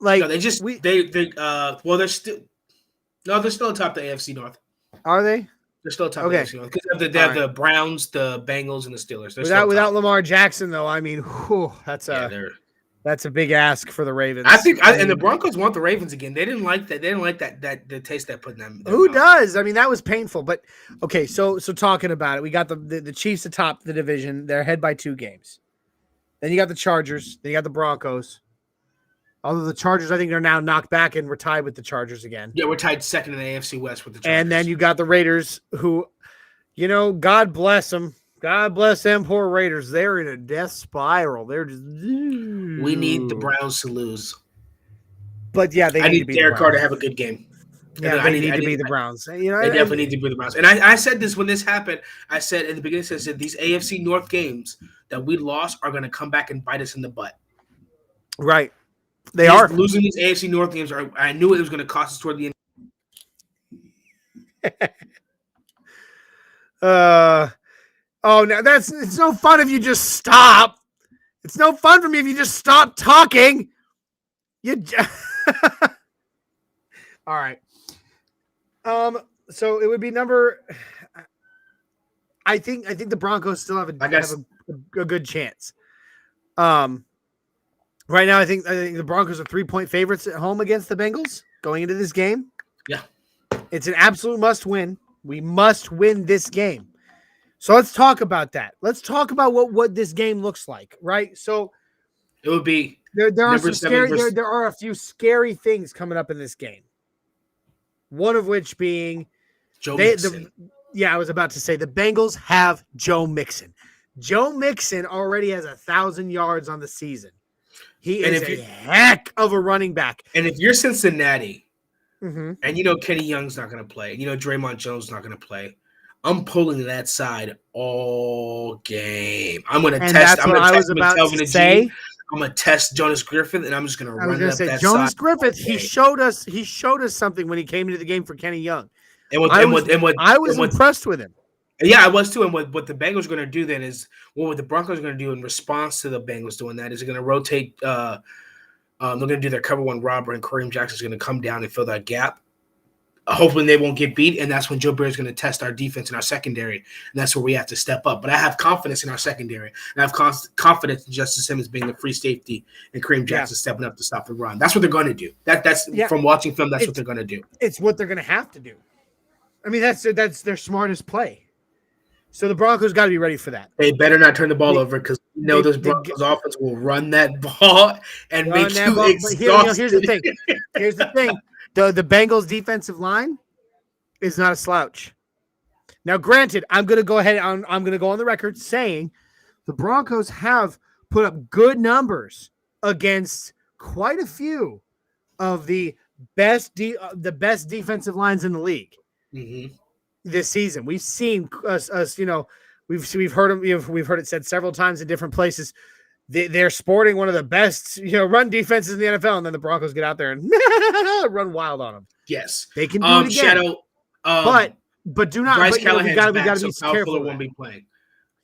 Like, no, they're still atop the AFC North. Are they? They're still atop the AFC North because they have the Browns, the Bengals, and the Steelers. Without Lamar Jackson, though, I mean, that's a big ask for the Ravens. I think, and the Broncos want the Ravens again. They didn't like that. They didn't like that the taste that put in them. Who does? I mean, that was painful. But okay, so talking about it, we got the Chiefs atop the division. They're ahead by 2 games. Then you got the Chargers. Then you got the Broncos. Although the Chargers, I think, are now knocked back and we're tied with the Chargers again. Yeah, we're tied second in the AFC West with the Chargers. And then you got the Raiders, who, you know, God bless them. God bless them poor Raiders. They're in a death spiral. They're just. We need the Browns to lose. But yeah, I need Derek Carr to have a good game. Yeah, they need to be the Browns. You know, they definitely need to be the Browns. And I said this when this happened. I said in the beginning, I said these AFC North games that we lost are going to come back and bite us in the butt. Right. They are losing these AFC North games. I knew it was going to cost us toward the end. Now it's no fun if you just stop. It's no fun for me if you just stop talking. All right. So it would be I think the Broncos still have a good chance. Right now, I think the Broncos are 3-point favorites at home against the Bengals going into this game. Yeah. It's an absolute must win. We must win this game. So let's talk about that. Let's talk about what this game looks like, right? So it would be there are some scary there are a few scary things coming up in this game. One of which being Joe Mixon. I was about to say the Bengals have Joe Mixon. Joe Mixon already has 1,000 yards on the season. He is a heck of a running back. And if you're Cincinnati, and you know Kenny Young's not going to play, you know Draymond Jones not going to play, I'm pulling that side all game. I'm going to test. I'm going to test Jonas Griffith, and I'm just going to run up that Jonas side. Griffith, he showed us something when he came into the game for Kenny Young. I was impressed with him. Yeah, I was too. And what the Bengals are going to do then is what the Broncos are going to do in response to the Bengals doing that is they're going to rotate. They're going to do their cover one robber, and Kareem Jackson's going to come down and fill that gap. Hopefully they won't get beat, and that's when Joe Barry's going to test our defense and our secondary, and that's where we have to step up. But I have confidence in our secondary, and I have confidence in Justice Simmons being the free safety and Kareem Jackson stepping up to stop the run. That's what they're going to do. That's from watching film. That's what they're going to do. It's what they're going to have to do. I mean, that's their smartest play. So the Broncos got to be ready for that. They better not turn the ball over because you know this Broncos offense will run that ball and make you exhausted. Here's the thing. Here's the thing. The Bengals defensive line is not a slouch. Now, granted, I'm going to go ahead. I'm going to go on the record saying the Broncos have put up good numbers against quite a few of the best defensive lines in the league. Mm-hmm. This season, we've seen us. You know, we've heard them. We've heard it said several times in different places. They're sporting one of the best, run defenses in the NFL, and then the Broncos get out there and run wild on them. Yes, they can do it again. Shadow, but do not. Bryce Callahan's we back, gotta so be Kyle careful. Fuller won't be playing.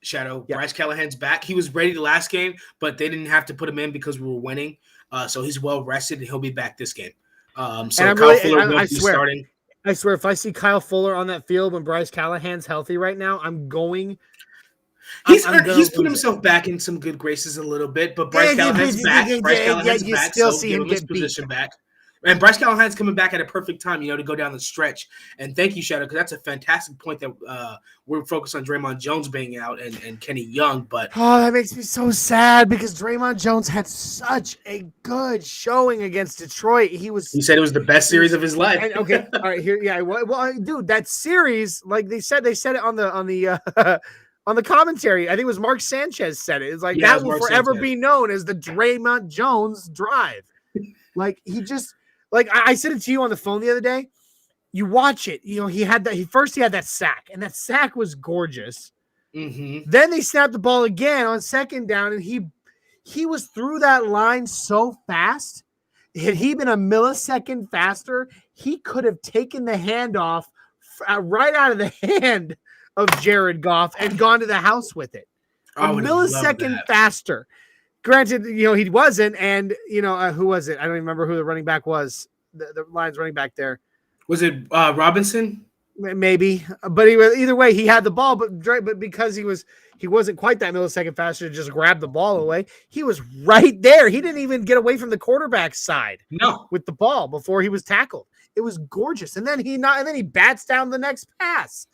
Shadow, Bryce Callahan's back. He was ready the last game, but they didn't have to put him in because we were winning. So he's well rested, and he'll be back this game. Kyle Fuller will be starting. I swear, if I see Kyle Fuller on that field when Bryce Callahan's healthy right now, I'm going. He's put himself back in some good graces a little bit, but Bryce Callahan's back. Bryce Callahan's back, so give him his position back. And Bryce Callahan's coming back at a perfect time, to go down the stretch. And thank you, Shadow, because that's a fantastic point that we're focused on Draymond Jones being out and Kenny Young. But that makes me so sad because Draymond Jones had such a good showing against Detroit. He said it was the best series of his life. Okay, all right, here, yeah. Well, dude, that series, like they said it on the on the commentary. I think it was Mark Sanchez said it. It's like that will forever be known as the Draymond Jones drive. Like he just. Like I said it to you on the phone the other day, you watch it. He had that sack, and that sack was gorgeous. Mm-hmm. Then they snapped the ball again on second down, and he was through that line so fast. Had he been a millisecond faster, he could have taken the handoff right out of the hand of Jared Goff and gone to the house with it. A millisecond faster. Granted, he wasn't, and who was it? I don't even remember who the running back was. The Lions running back there. Was it Robinson? Maybe, but either way, he had the ball, but because he wasn't quite that millisecond faster to just grab the ball away. He was right there. He didn't even get away from the quarterback's side. No, with the ball before he was tackled. It was gorgeous, and then he bats down the next pass.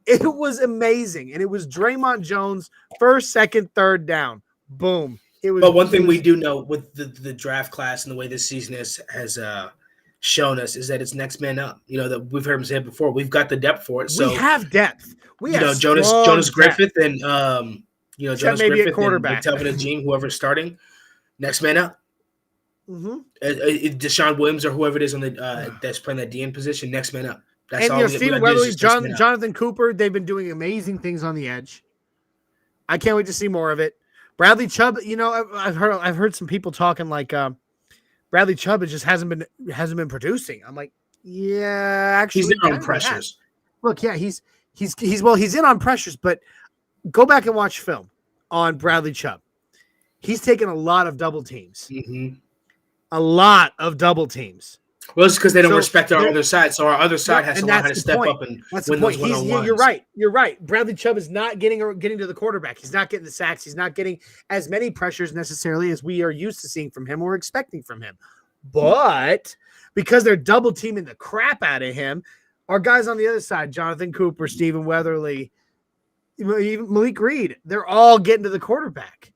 It was amazing, and it was Draymond Jones first, second, third down. Boom. But one thing we do know with the draft class and the way this season has shown us is that it's next man up. That we've heard him say it before. We've got the depth for it. So we have depth. We have Jonas Griffith and Jonas Griffith and quarterback. Jean, whoever's starting, next man up. Mm-hmm. Deshaun Williams or whoever it is on the that's playing that DN position, next man up. That's and all. Stephen Weatherly, Jonathan Cooper, they've been doing amazing things on the edge. I can't wait to see more of it. Bradley Chubb, I've heard some people talking like Bradley Chubb just hasn't been producing. I'm like, yeah, actually, he's in on pressures. Look, yeah, he's in on pressures, but go back and watch film on Bradley Chubb. He's taken a lot of double teams. Mm-hmm. A lot of double teams. Well, it's because they don't respect our other side, so our other side has to learn how to step up and win those one-on-ones. You're right. Bradley Chubb is not getting to the quarterback. He's not getting the sacks. He's not getting as many pressures necessarily as we are used to seeing from him or expecting from him. But because they're double teaming the crap out of him, our guys on the other side, Jonathan Cooper, Stephen Weatherly, even Malik Reed, they're all getting to the quarterback.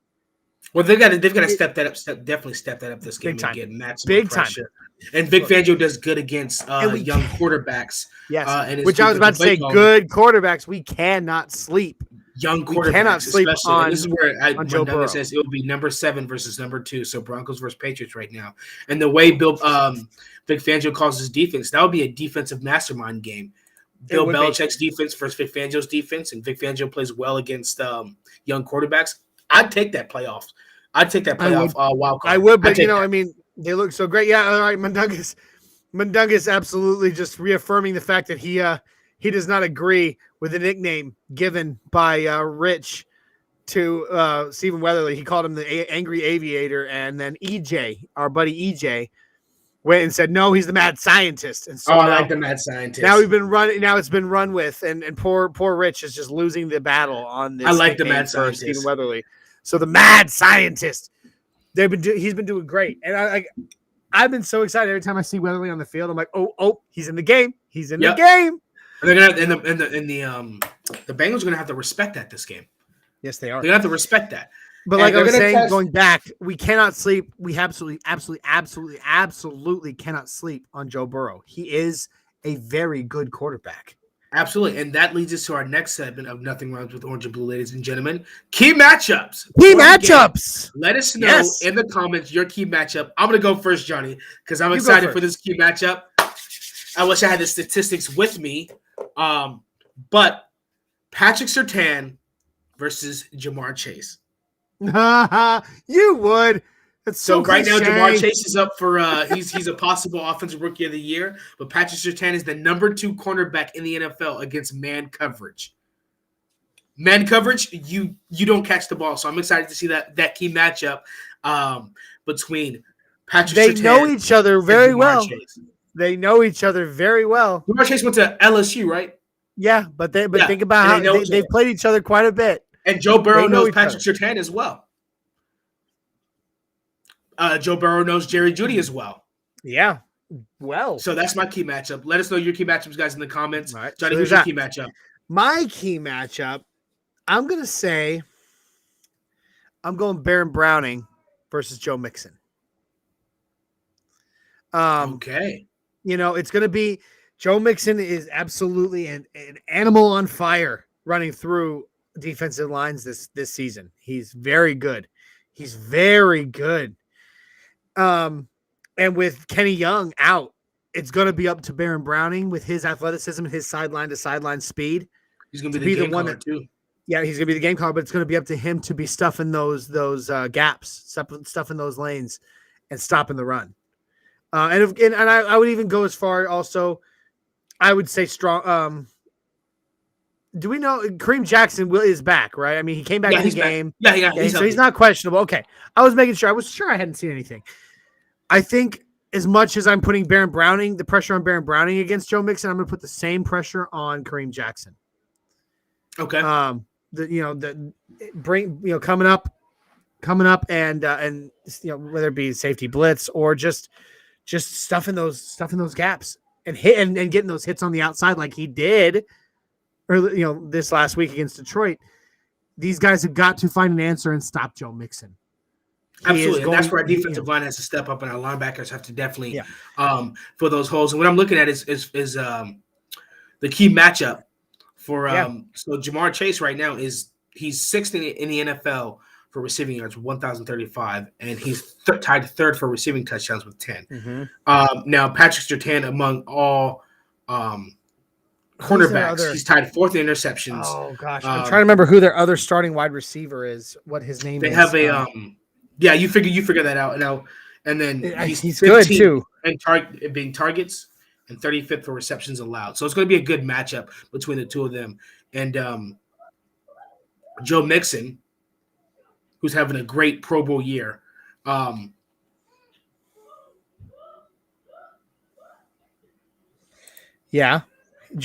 Well, they've got to step that up. Definitely step that up this game and get maximum pressure. And Vic Fangio does good against young quarterbacks. Yes, which I was about to say, good quarterbacks. We cannot sleep. Young quarterbacks, we cannot sleep on. This is where Joe Burrow says it will be number 7 versus number 2. So Broncos versus Patriots right now. And the way Vic Fangio calls his defense, that would be a defensive mastermind game. Bill Belichick's defense versus Vic Fangio's defense, and Vic Fangio plays well against young quarterbacks. I'd take that playoff. I'd take that playoff wild card. I would, but they look so great. Yeah, all right. Mundungus absolutely just reaffirming the fact that he does not agree with the nickname given by Rich to Stephen Weatherly. He called him the Angry Aviator, and then EJ, our buddy EJ, went and said, no, he's the mad scientist. And so I like the mad scientist. Now it's been run with, and poor Rich is just losing the battle on this. I like the mad scientist. Stephen Weatherly. So the mad scientist, he's been doing great. And I've been so excited every time I see Weatherly on the field. I'm like, oh, he's in the game. He's in the game. And they're gonna the Bengals are gonna have to respect that this game. Yes, they are. They're gonna have to respect that. But like I was saying, going back, we cannot sleep. We absolutely cannot sleep on Joe Burrow. He is a very good quarterback. Absolutely. And that leads us to our next segment of Nothing Rhymes with Orange and Blue, ladies and gentlemen. Key matchups. Let us know in the comments your key matchup. I'm going to go first, Johnny, because I'm excited for this key matchup. I wish I had the statistics with me. But Patrick Surtain versus Jamar Chase. You would. That's so right now, Jamar Chase is up for he's a possible offensive rookie of the year, but Patrick Surtain is the number 2 cornerback in the NFL against man coverage. Man coverage, you don't catch the ball, so I'm excited to see that key matchup between Patrick Surtain. They know each other very well. They know each other very well. Jamar Chase went to LSU, right? Yeah, but think about how they've played each other quite a bit. And Joe Burrow knows Patrick Surtain as well. Joe Burrow knows Jerry Judy as well. Yeah. Well. So that's my key matchup. Let us know your key matchups, guys, in the comments. All right, Johnny, who's your key matchup? My key matchup, I'm going to say I'm going Baron Browning versus Joe Mixon. Okay. It's going to be Joe Mixon is absolutely an animal on fire running through defensive lines this season. He's very good. And with Kenny Young out, it's going to be up to Baron Browning with his athleticism, his sideline to sideline speed. He's going to be the one that too. Yeah, he's going to be the game caller, but it's going to be up to him to be stuffing those gaps, stuffing those lanes, and stopping the run. And I would even go as far also. I would say strong. Do we know Kareem Jackson is back, right? I mean, he came back in the game. Back. Yeah, so he's not questionable. Okay. I was making sure. I was sure I hadn't seen anything. I think as much as I'm putting the pressure on Baron Browning against Joe Mixon, I'm going to put the same pressure on Kareem Jackson. Okay. Coming up and whether it be safety blitz or just stuffing those gaps and getting those hits on the outside like he did this last week against Detroit. These guys have got to find an answer and stop Joe Mixon. Absolutely. And that's where our defensive line has to step up and our linebackers have to definitely fill those holes. And what I'm looking at is the key matchup for so Jamar Chase right now he's sixth in the NFL for receiving yards, 1,035, and he's tied third for receiving touchdowns with 10. Mm-hmm. Now Patrick Surtain among all cornerbacks, he's tied fourth in interceptions. Oh gosh, I'm trying to remember who their other starting wide receiver is. What his name is? They have you figure that out now, and then he's good too, and being targets and 35th for receptions allowed. So it's going to be a good matchup between the two of them. And Joe Mixon, who's having a great Pro Bowl year. Joe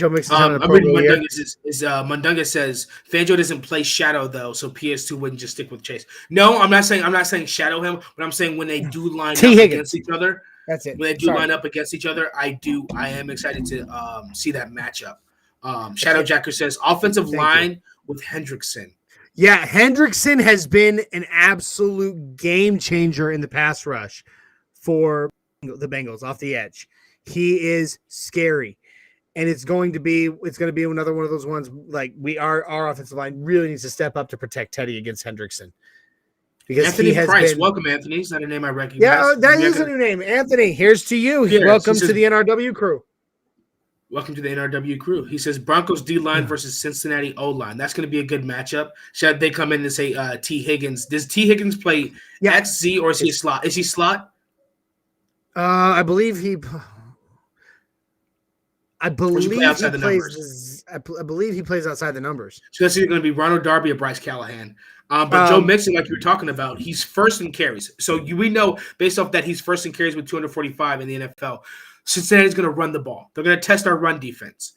Mixon's having a Pro Bowl year. Mundunga says Fangio doesn't play shadow though, so PS2 wouldn't just stick with Chase. No, I'm not saying shadow him, but I'm saying when they do line up against each other. That's it. When they do line up against each other, I am excited to see that matchup. Shadow Jacker says offensive line with Hendrickson. Yeah, Hendrickson has been an absolute game changer in the pass rush for the Bengals off the edge. He is scary. And it's going to be another one of those ones like our offensive line really needs to step up to protect Teddy against Hendrickson. Because Anthony Price, welcome, Anthony. Is that a name I recognize? Yeah, that is a new name. Anthony, here's to you. Welcome to the NRW crew. Welcome to the NRW crew. He says Broncos D-line versus Cincinnati O-line. That's going to be a good matchup. Should they come in and say T. Higgins? Does T. Higgins play XZ or is he slot? Is he slot? I believe he plays. I believe he plays outside the numbers. So that's either going to be Ronald Darby or Bryce Callahan. But Joe Mixon, like you were talking about, he's first in carries. So we know based off that he's first in carries with 245 in the NFL. Cincinnati's going to run the ball. They're going to test our run defense.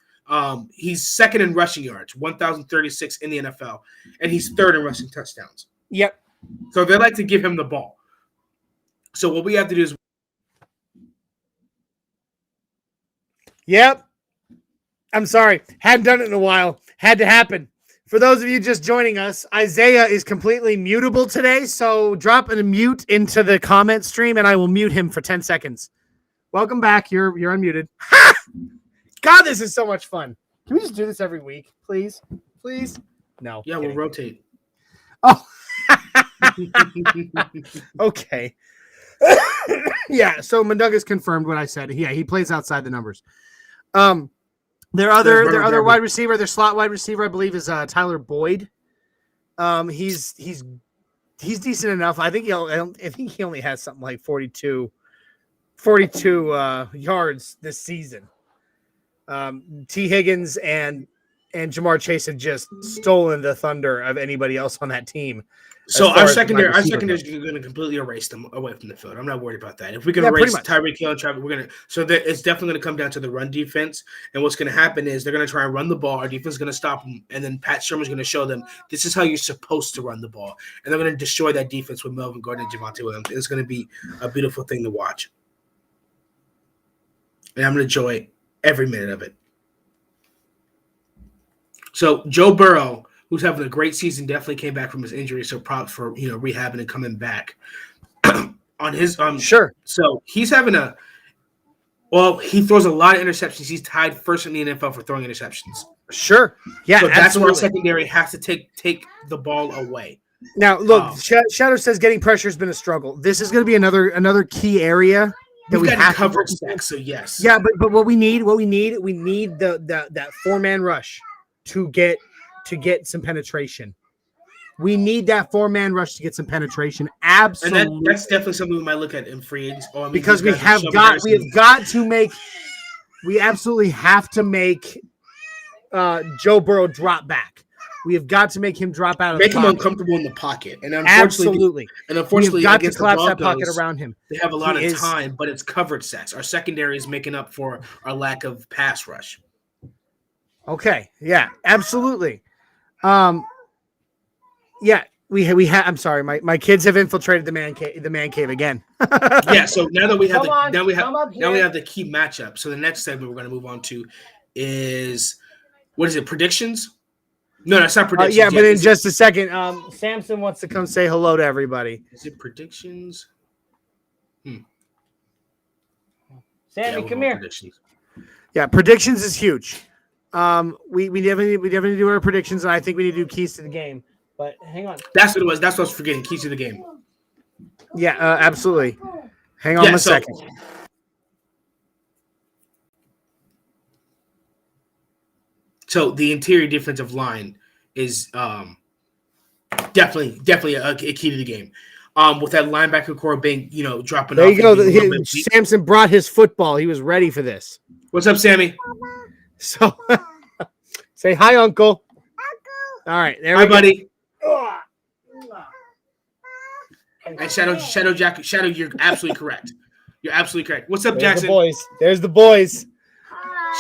He's second in rushing yards, 1,036 in the NFL, and he's third in rushing touchdowns. Yep. So they like to give him the ball. So what we have to do is. Yep. I'm sorry. Hadn't done it in a while. Had to happen. For those of you just joining us, Isaiah is completely mutable today, so drop a mute into the comment stream, and I will mute him for 10 seconds. Welcome back. You're unmuted. Ha! God, this is so much fun. Can we just do this every week, please? Please? No. Yeah, we'll rotate. Oh. Okay. Yeah, so Mundunga's confirmed what I said. Yeah, he plays outside the numbers. Their other wide receiver, their slot wide receiver, I believe, is Tyler Boyd. He's decent enough. I think he only has something like 42 yards this season. T. Higgins and Jamar Chase had just stolen the thunder of anybody else on that team. So our secondary is going to completely erase them away from the field. I'm not worried about that. If we can erase Tyreek Hill and Travis, we're going to. So it's definitely going to come down to the run defense. And what's going to happen is they're going to try and run the ball. Our defense is going to stop them, and then Pat Shermer's going to show them this is how you're supposed to run the ball. And they're going to destroy that defense with Melvin Gordon and Javonte Williams. It's going to be a beautiful thing to watch, and I'm going to enjoy every minute of it. So Joe Burrow, who's having a great season, definitely came back from his injury. So props for rehabbing and coming back on his sure. So he's having he throws a lot of interceptions. He's tied first in the NFL for throwing interceptions. Sure, yeah. So that's where our secondary has to take the ball away. Now look, Shadow says getting pressure has been a struggle. This is going to be another key area that we have coverage stack. So yes, yeah. But what we need that 4-man rush to get some penetration. We need that 4-man rush to get some penetration. Absolutely. And that's definitely something we might look at in free agents. Because we absolutely have to make Joe Burrow drop back. We have got to make him drop out of make the him pocket. uncomfortable in the pocket. And Absolutely. Unfortunately, we've got against to collapse the Broncos, that pocket around him. They have a lot of time, but it's covered sacks. Our secondary is making up for our lack of pass rush. Okay. Yeah, absolutely. Yeah, we have. I'm sorry, my kids have infiltrated the man cave again. Yeah. So now that we have we have the key matchup. So the next segment we're going to move on to is what is it? Predictions? No, that's not predictions. Yeah, but in just a second, Samson wants to come say hello to everybody. Is it predictions? Sammy, come here. Predictions. Yeah, predictions is huge. We definitely need to do our predictions, and I think we need to do keys to the game. But hang on. That's what it was. That's what I was forgetting. Keys to the game. Yeah, absolutely. Hang on a second. So the interior defensive line is definitely a key to the game. With that linebacker core being, dropping there off. There you go. Samson brought his football. He was ready for this. What's up, Sammy? So say hi, Uncle. All right, there we go. Hi, buddy. And Shadow Jack, you're absolutely correct. You're absolutely correct. What's up, Jackson? There's the boys.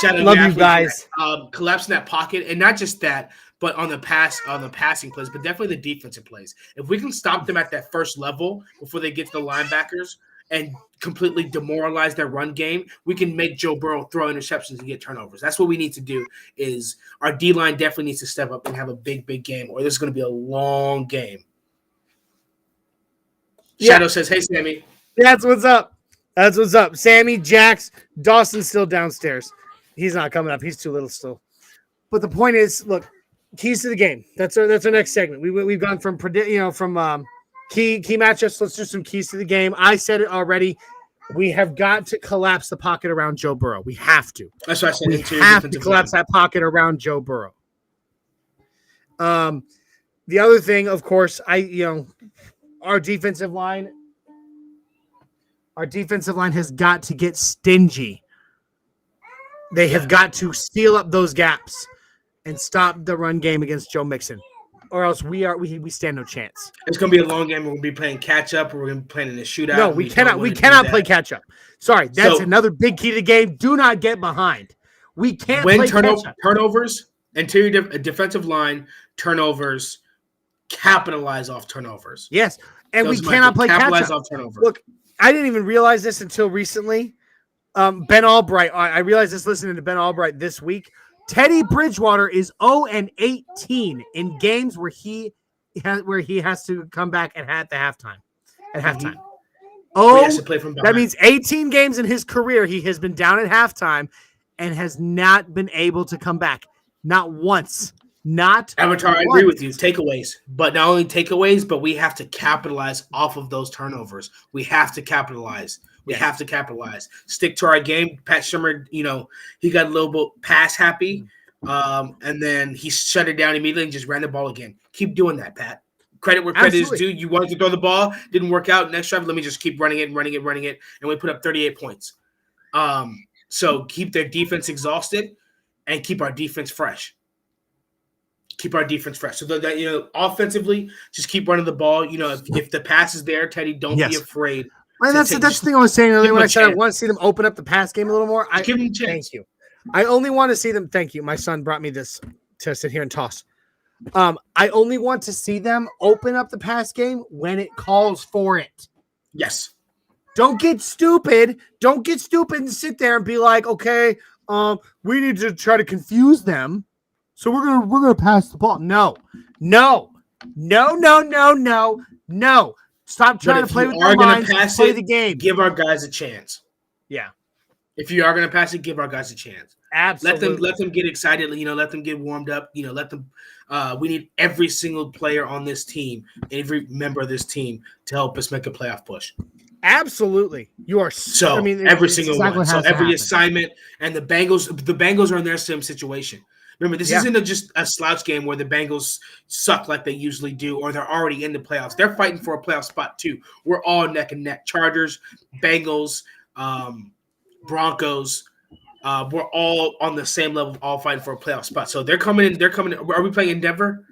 Shadow, love you guys. Collapsing that pocket, and not just that, but on the passing plays, but definitely the defensive plays. If we can stop them at that first level before they get to the linebackers and completely demoralize their run game, we can make Joe Burrow throw interceptions and get turnovers. That's what we need to do. Is our D-line definitely needs to step up and have a big game, or this is going to be a long game. Shadow says, "Hey, Sammy." That's what's up. That's what's up. Sammy, Jax, Dawson's still downstairs. He's not coming up. He's too little still. But the point is, look, keys to the game. That's our next segment. We've gone from key matchups. Let's do some keys to the game. I said it already. We have got to collapse the pocket around Joe Burrow. We have to. That's what I said. We have to collapse that pocket around Joe Burrow. The other thing, of course, our defensive line has got to get stingy. They have got to seal up those gaps and stop the run game against Joe Mixon, or else we stand no chance. It's going to be a long game. We're going to be playing catch up, or we're going to be playing in a shootout. No, we cannot play catch up. Sorry, that's another big key to the game. Do not get behind. We can't play catch up. Turnovers, interior defensive line, turnovers, capitalize off turnovers. Yes, and we cannot play catch up. Off turnovers. Look, I didn't even realize this until recently. Ben Albright, I realized this listening to Ben Albright this week. Teddy Bridgewater is 0-18 in games where he has to come back at halftime. He has to play from behind. That means 18 games in his career he has been down at halftime and has not been able to come back. Not once. Avatar, I agree with you. Takeaways. But not only takeaways, but we have to capitalize off of those turnovers. We have to capitalize. Stick to our game. Pat Shurmur, he got a little bit pass happy, and then he shut it down immediately and just ran the ball again. Keep doing that, Pat. Credit where credit is due. You wanted to throw the ball, didn't work out. Next drive, let me just keep running it, and we put up 38 points. So keep their defense exhausted and keep our defense fresh. So that offensively, just keep running the ball. If the pass is there, Teddy, don't be afraid. And that's the thing I was saying earlier when I said I want to see them open up the pass game a little more. Give them a chance. Thank you. I only want to see them. Thank you. My son brought me this to sit here and toss. I only want to see them open up the pass game when it calls for it. Yes. Don't get stupid. And sit there and be like, okay, we need to try to confuse them. So we're gonna pass the ball. No. Stop trying to play with their minds. Play the game. Give our guys a chance. Yeah. If you are going to pass it, give our guys a chance. Absolutely. Let them get excited. Let them get warmed up. Let them. We need every single player on this team, every member of this team, to help us make a playoff push. Absolutely. You are so. Every single one. So every assignment, and the Bengals are in their same situation. Remember, this isn't just a slouch game where the Bengals suck like they usually do, or they're already in the playoffs. They're fighting for a playoff spot too. We're all neck and neck. Chargers, Bengals, Broncos, we're all on the same level, all fighting for a playoff spot. So they're coming in. Are we playing in Denver?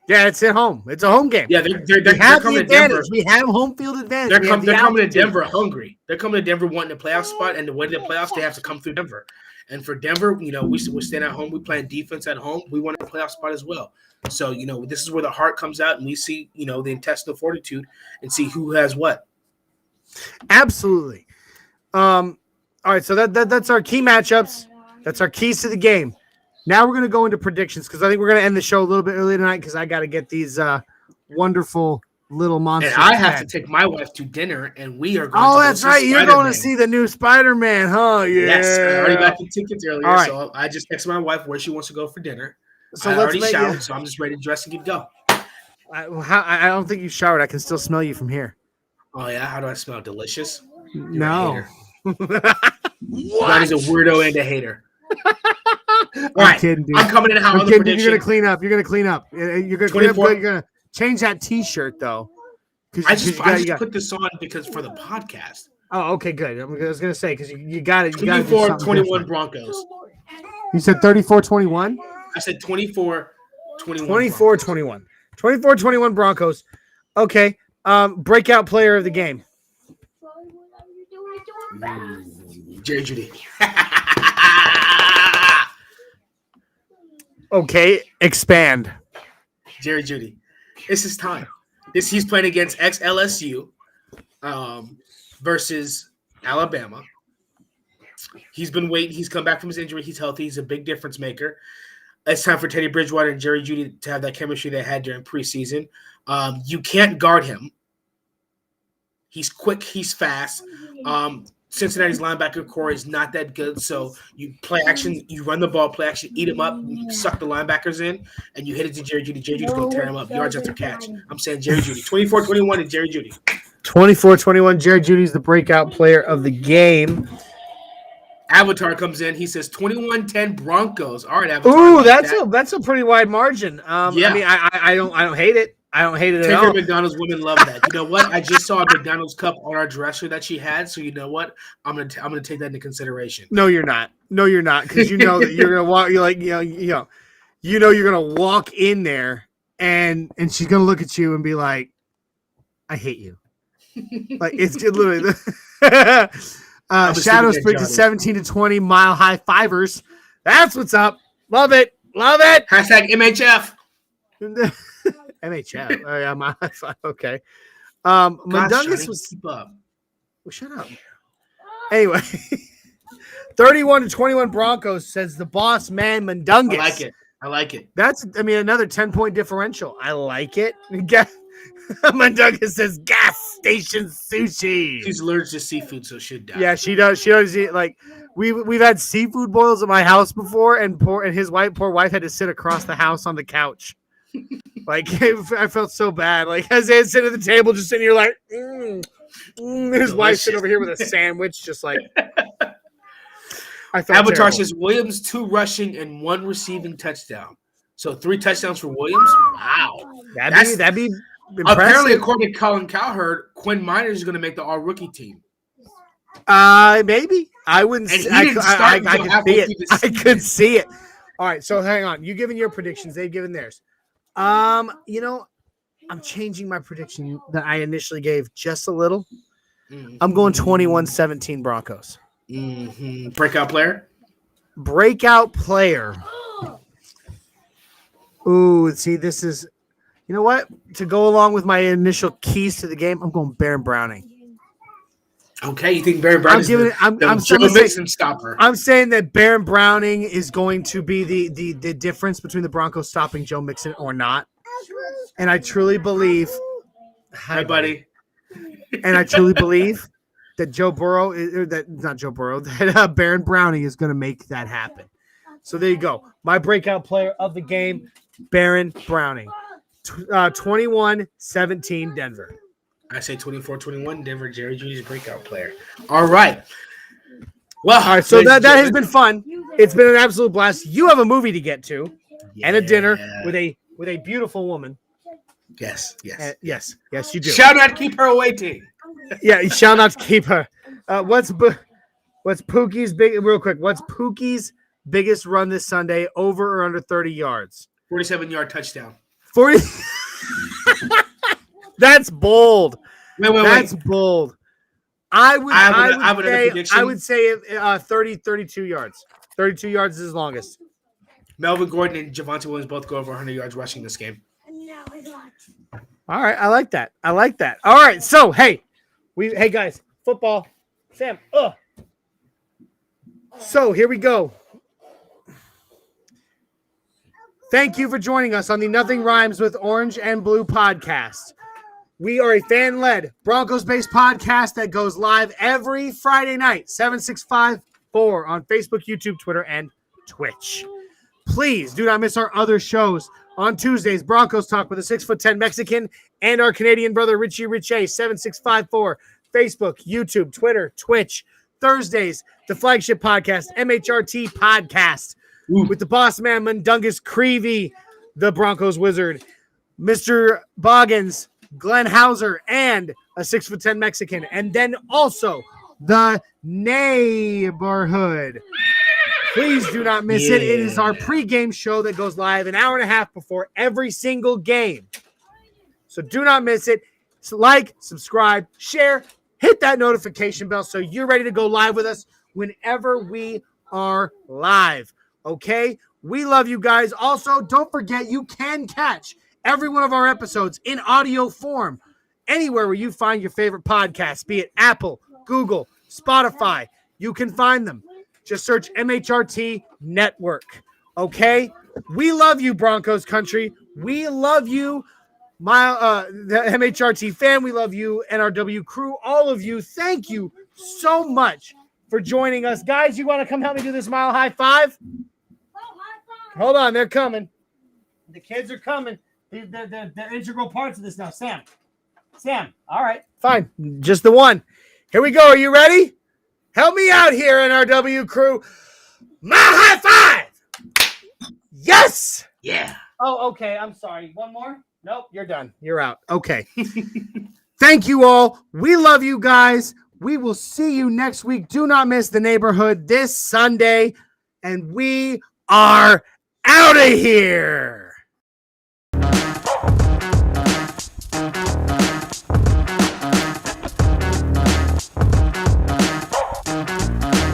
Yeah, it's at home. It's a home game. Yeah, they're coming to Denver. We have home field advantage. They're coming to Denver hungry. They're coming to Denver wanting a playoff spot, and to win the playoffs, they have to come through Denver. And for Denver, we're staying at home. We're playing defense at home. We want a playoff spot as well. So, this is where the heart comes out, and we see, the intestinal fortitude and see who has what. Absolutely. All right, so that's our key matchups. That's our keys to the game. Now we're going to go into predictions because I think we're going to end the show a little bit early tonight because I got to get these wonderful little monsters. And I have to take my wife to dinner, and we are going to that's right. You're going to see the new Spider-Man, huh? Yeah. Yes, I already got the tickets earlier, right. So I just texted my wife where she wants to go for dinner. So I already showered, so I'm just ready to dress and get go. I don't think you showered. I can still smell you from here. Oh, yeah? How do I smell? Delicious? No. That is a weirdo and a hater. All right, kidding, dude. I'm coming in hot on the prediction. You're gonna clean up. You're gonna clean up. You're gonna clean up. You're gonna change that T-shirt though. I just put this on because for the podcast. Oh, okay, good. I was gonna say because you got it. 24-21 Broncos. You said 34-21. I said 24-21. 24-21. 24-21 Broncos. Okay. Breakout player of the game. Jerry Judy. Okay, expand. Jerry Judy. It's his time. He's playing against ex-LSU versus Alabama. He's been waiting. He's come back from his injury. He's healthy. He's a big difference maker. It's time for Teddy Bridgewater and Jerry Judy to have that chemistry they had during preseason. You can't guard him. He's quick. He's fast. Cincinnati's linebacker core is not that good, so you play action, you run the ball, play action, eat him up, you suck the linebackers in, and you hit it to Jerry Judy. Jerry Judy's going to tear him up, yards after catch. I'm saying Jerry Judy. 24-21 and Jerry Judy. 24-21, Jerry Judy's the breakout player of the game. Avatar comes in. He says 21-10 Broncos. All right, Avatar. Ooh, that's a pretty wide margin. Yeah. I mean, I don't hate it. I don't hate it at all. McDonald's women love that. You know what? I just saw a McDonald's cup on our dresser that she had. So you know what? I'm gonna take that into consideration. No, you're not. No, you're not, because you know that you're gonna walk. You're like you're gonna walk in there and she's gonna look at you and be like, "I hate you." Like it's literally. Shadows predicted 17-20 mile high fivers. That's what's up. Love it. Love it. Hashtag MHF. MHF. Oh, yeah, my okay. Mundungus was keep up. Well, shut up. Anyway, 31-21 Broncos says the boss man Mundungus. I like it. That's another 10-point differential. I like it. Mundungus says gas station sushi. She's allergic to seafood, so she'd die. Yeah, she does. She does eat like we've had seafood boils at my house before, and his poor wife had to sit across the house on the couch. Like I felt so bad. Like as they sit at the table, just sitting here like, his wife sitting over here with a sandwich, just like. I felt Avatar terrible. says Williams 2 rushing and 1 receiving touchdown. So 3 touchdowns for Williams. Wow, that'd be impressive. Apparently, according to Colin Cowherd, Quinn Miners is going to make the All-Rookie team. Maybe I wouldn't. I could see it. I could see it. All right, so hang on. You given your predictions? They've given theirs. I'm changing my prediction that I initially gave just a little. Mm-hmm. I'm going 21-17 Broncos. Mm-hmm. Breakout player. Ooh, see, this is. You know what? To go along with my initial keys to the game, I'm going Baron Browning. Okay, you think Baron Browning is the stopper? I'm saying that Baron Browning is going to be the difference between the Broncos stopping Joe Mixon or not. And I truly believe. Hi, buddy. And I truly believe that that Baron Browning is going to make that happen. So there you go. My breakout player of the game, Baron Browning. 21-17 Denver. I say 24-21 Denver. Jerry Judy's breakout player. All right. Well, all right. So that has been fun. It's been an absolute blast. You have a movie to get to, and a dinner with a beautiful woman. Yes. Yes, you do. Shall not keep her waiting. Yeah, you shall not keep her. What's Pookie's biggest run this Sunday, over or under 30 yards? 47-yard touchdown. 40. That's bold. Wait. Bold. I would say 32 yards. 32 yards is his longest. Melvin Gordon and Javonte Williams both go over 100 yards rushing this game. All right, I like that. All right, so hey guys, football. Sam, So here we go. Thank you for joining us on the Nothing Rhymes with Orange and Blue podcast. We are a fan-led Broncos-based podcast that goes live every Friday night, 7654 on Facebook, YouTube, Twitter, and Twitch. Please do not miss our other shows. On Tuesdays, Broncos Talk with a 6'10" Mexican and our Canadian brother, Richie Riche, 7654, Facebook, YouTube, Twitter, Twitch. Thursdays, the flagship podcast, MHRT Podcast, with the boss man, Mundungus Creevy, the Broncos Wizard, Mr. Boggins, Glenn Hauser, and a 6'10" Mexican. And then also the Neighborhood. Please do not miss it. It is our pregame show that goes live an hour and a half before every single game. So do not miss it. So like, subscribe, share, hit that notification bell so you're ready to go live with us whenever we are live. Okay? We love you guys. Also, don't forget you can catch every one of our episodes in audio form anywhere where you find your favorite podcasts, be it Apple, Google, Spotify. You can find them. Just search MHRT Network. Okay? We love you, Broncos country. We love you, the MHRT fan. We love you, NRW crew. All of you, thank you so much for joining us. Guys, you want to come help me do this mile high five? Hold on, they're coming. The kids are coming. They're integral parts of this now. Sam, all right. Fine, just the one. Here we go. Are you ready? Help me out here, NRW crew. Mile high five. Yes. Yeah. Oh, okay. I'm sorry. One more? Nope. You're done. You're out. Okay. Thank you all. We love you guys. We will see you next week. Do not miss the Neighborhood this Sunday. And we are out of here.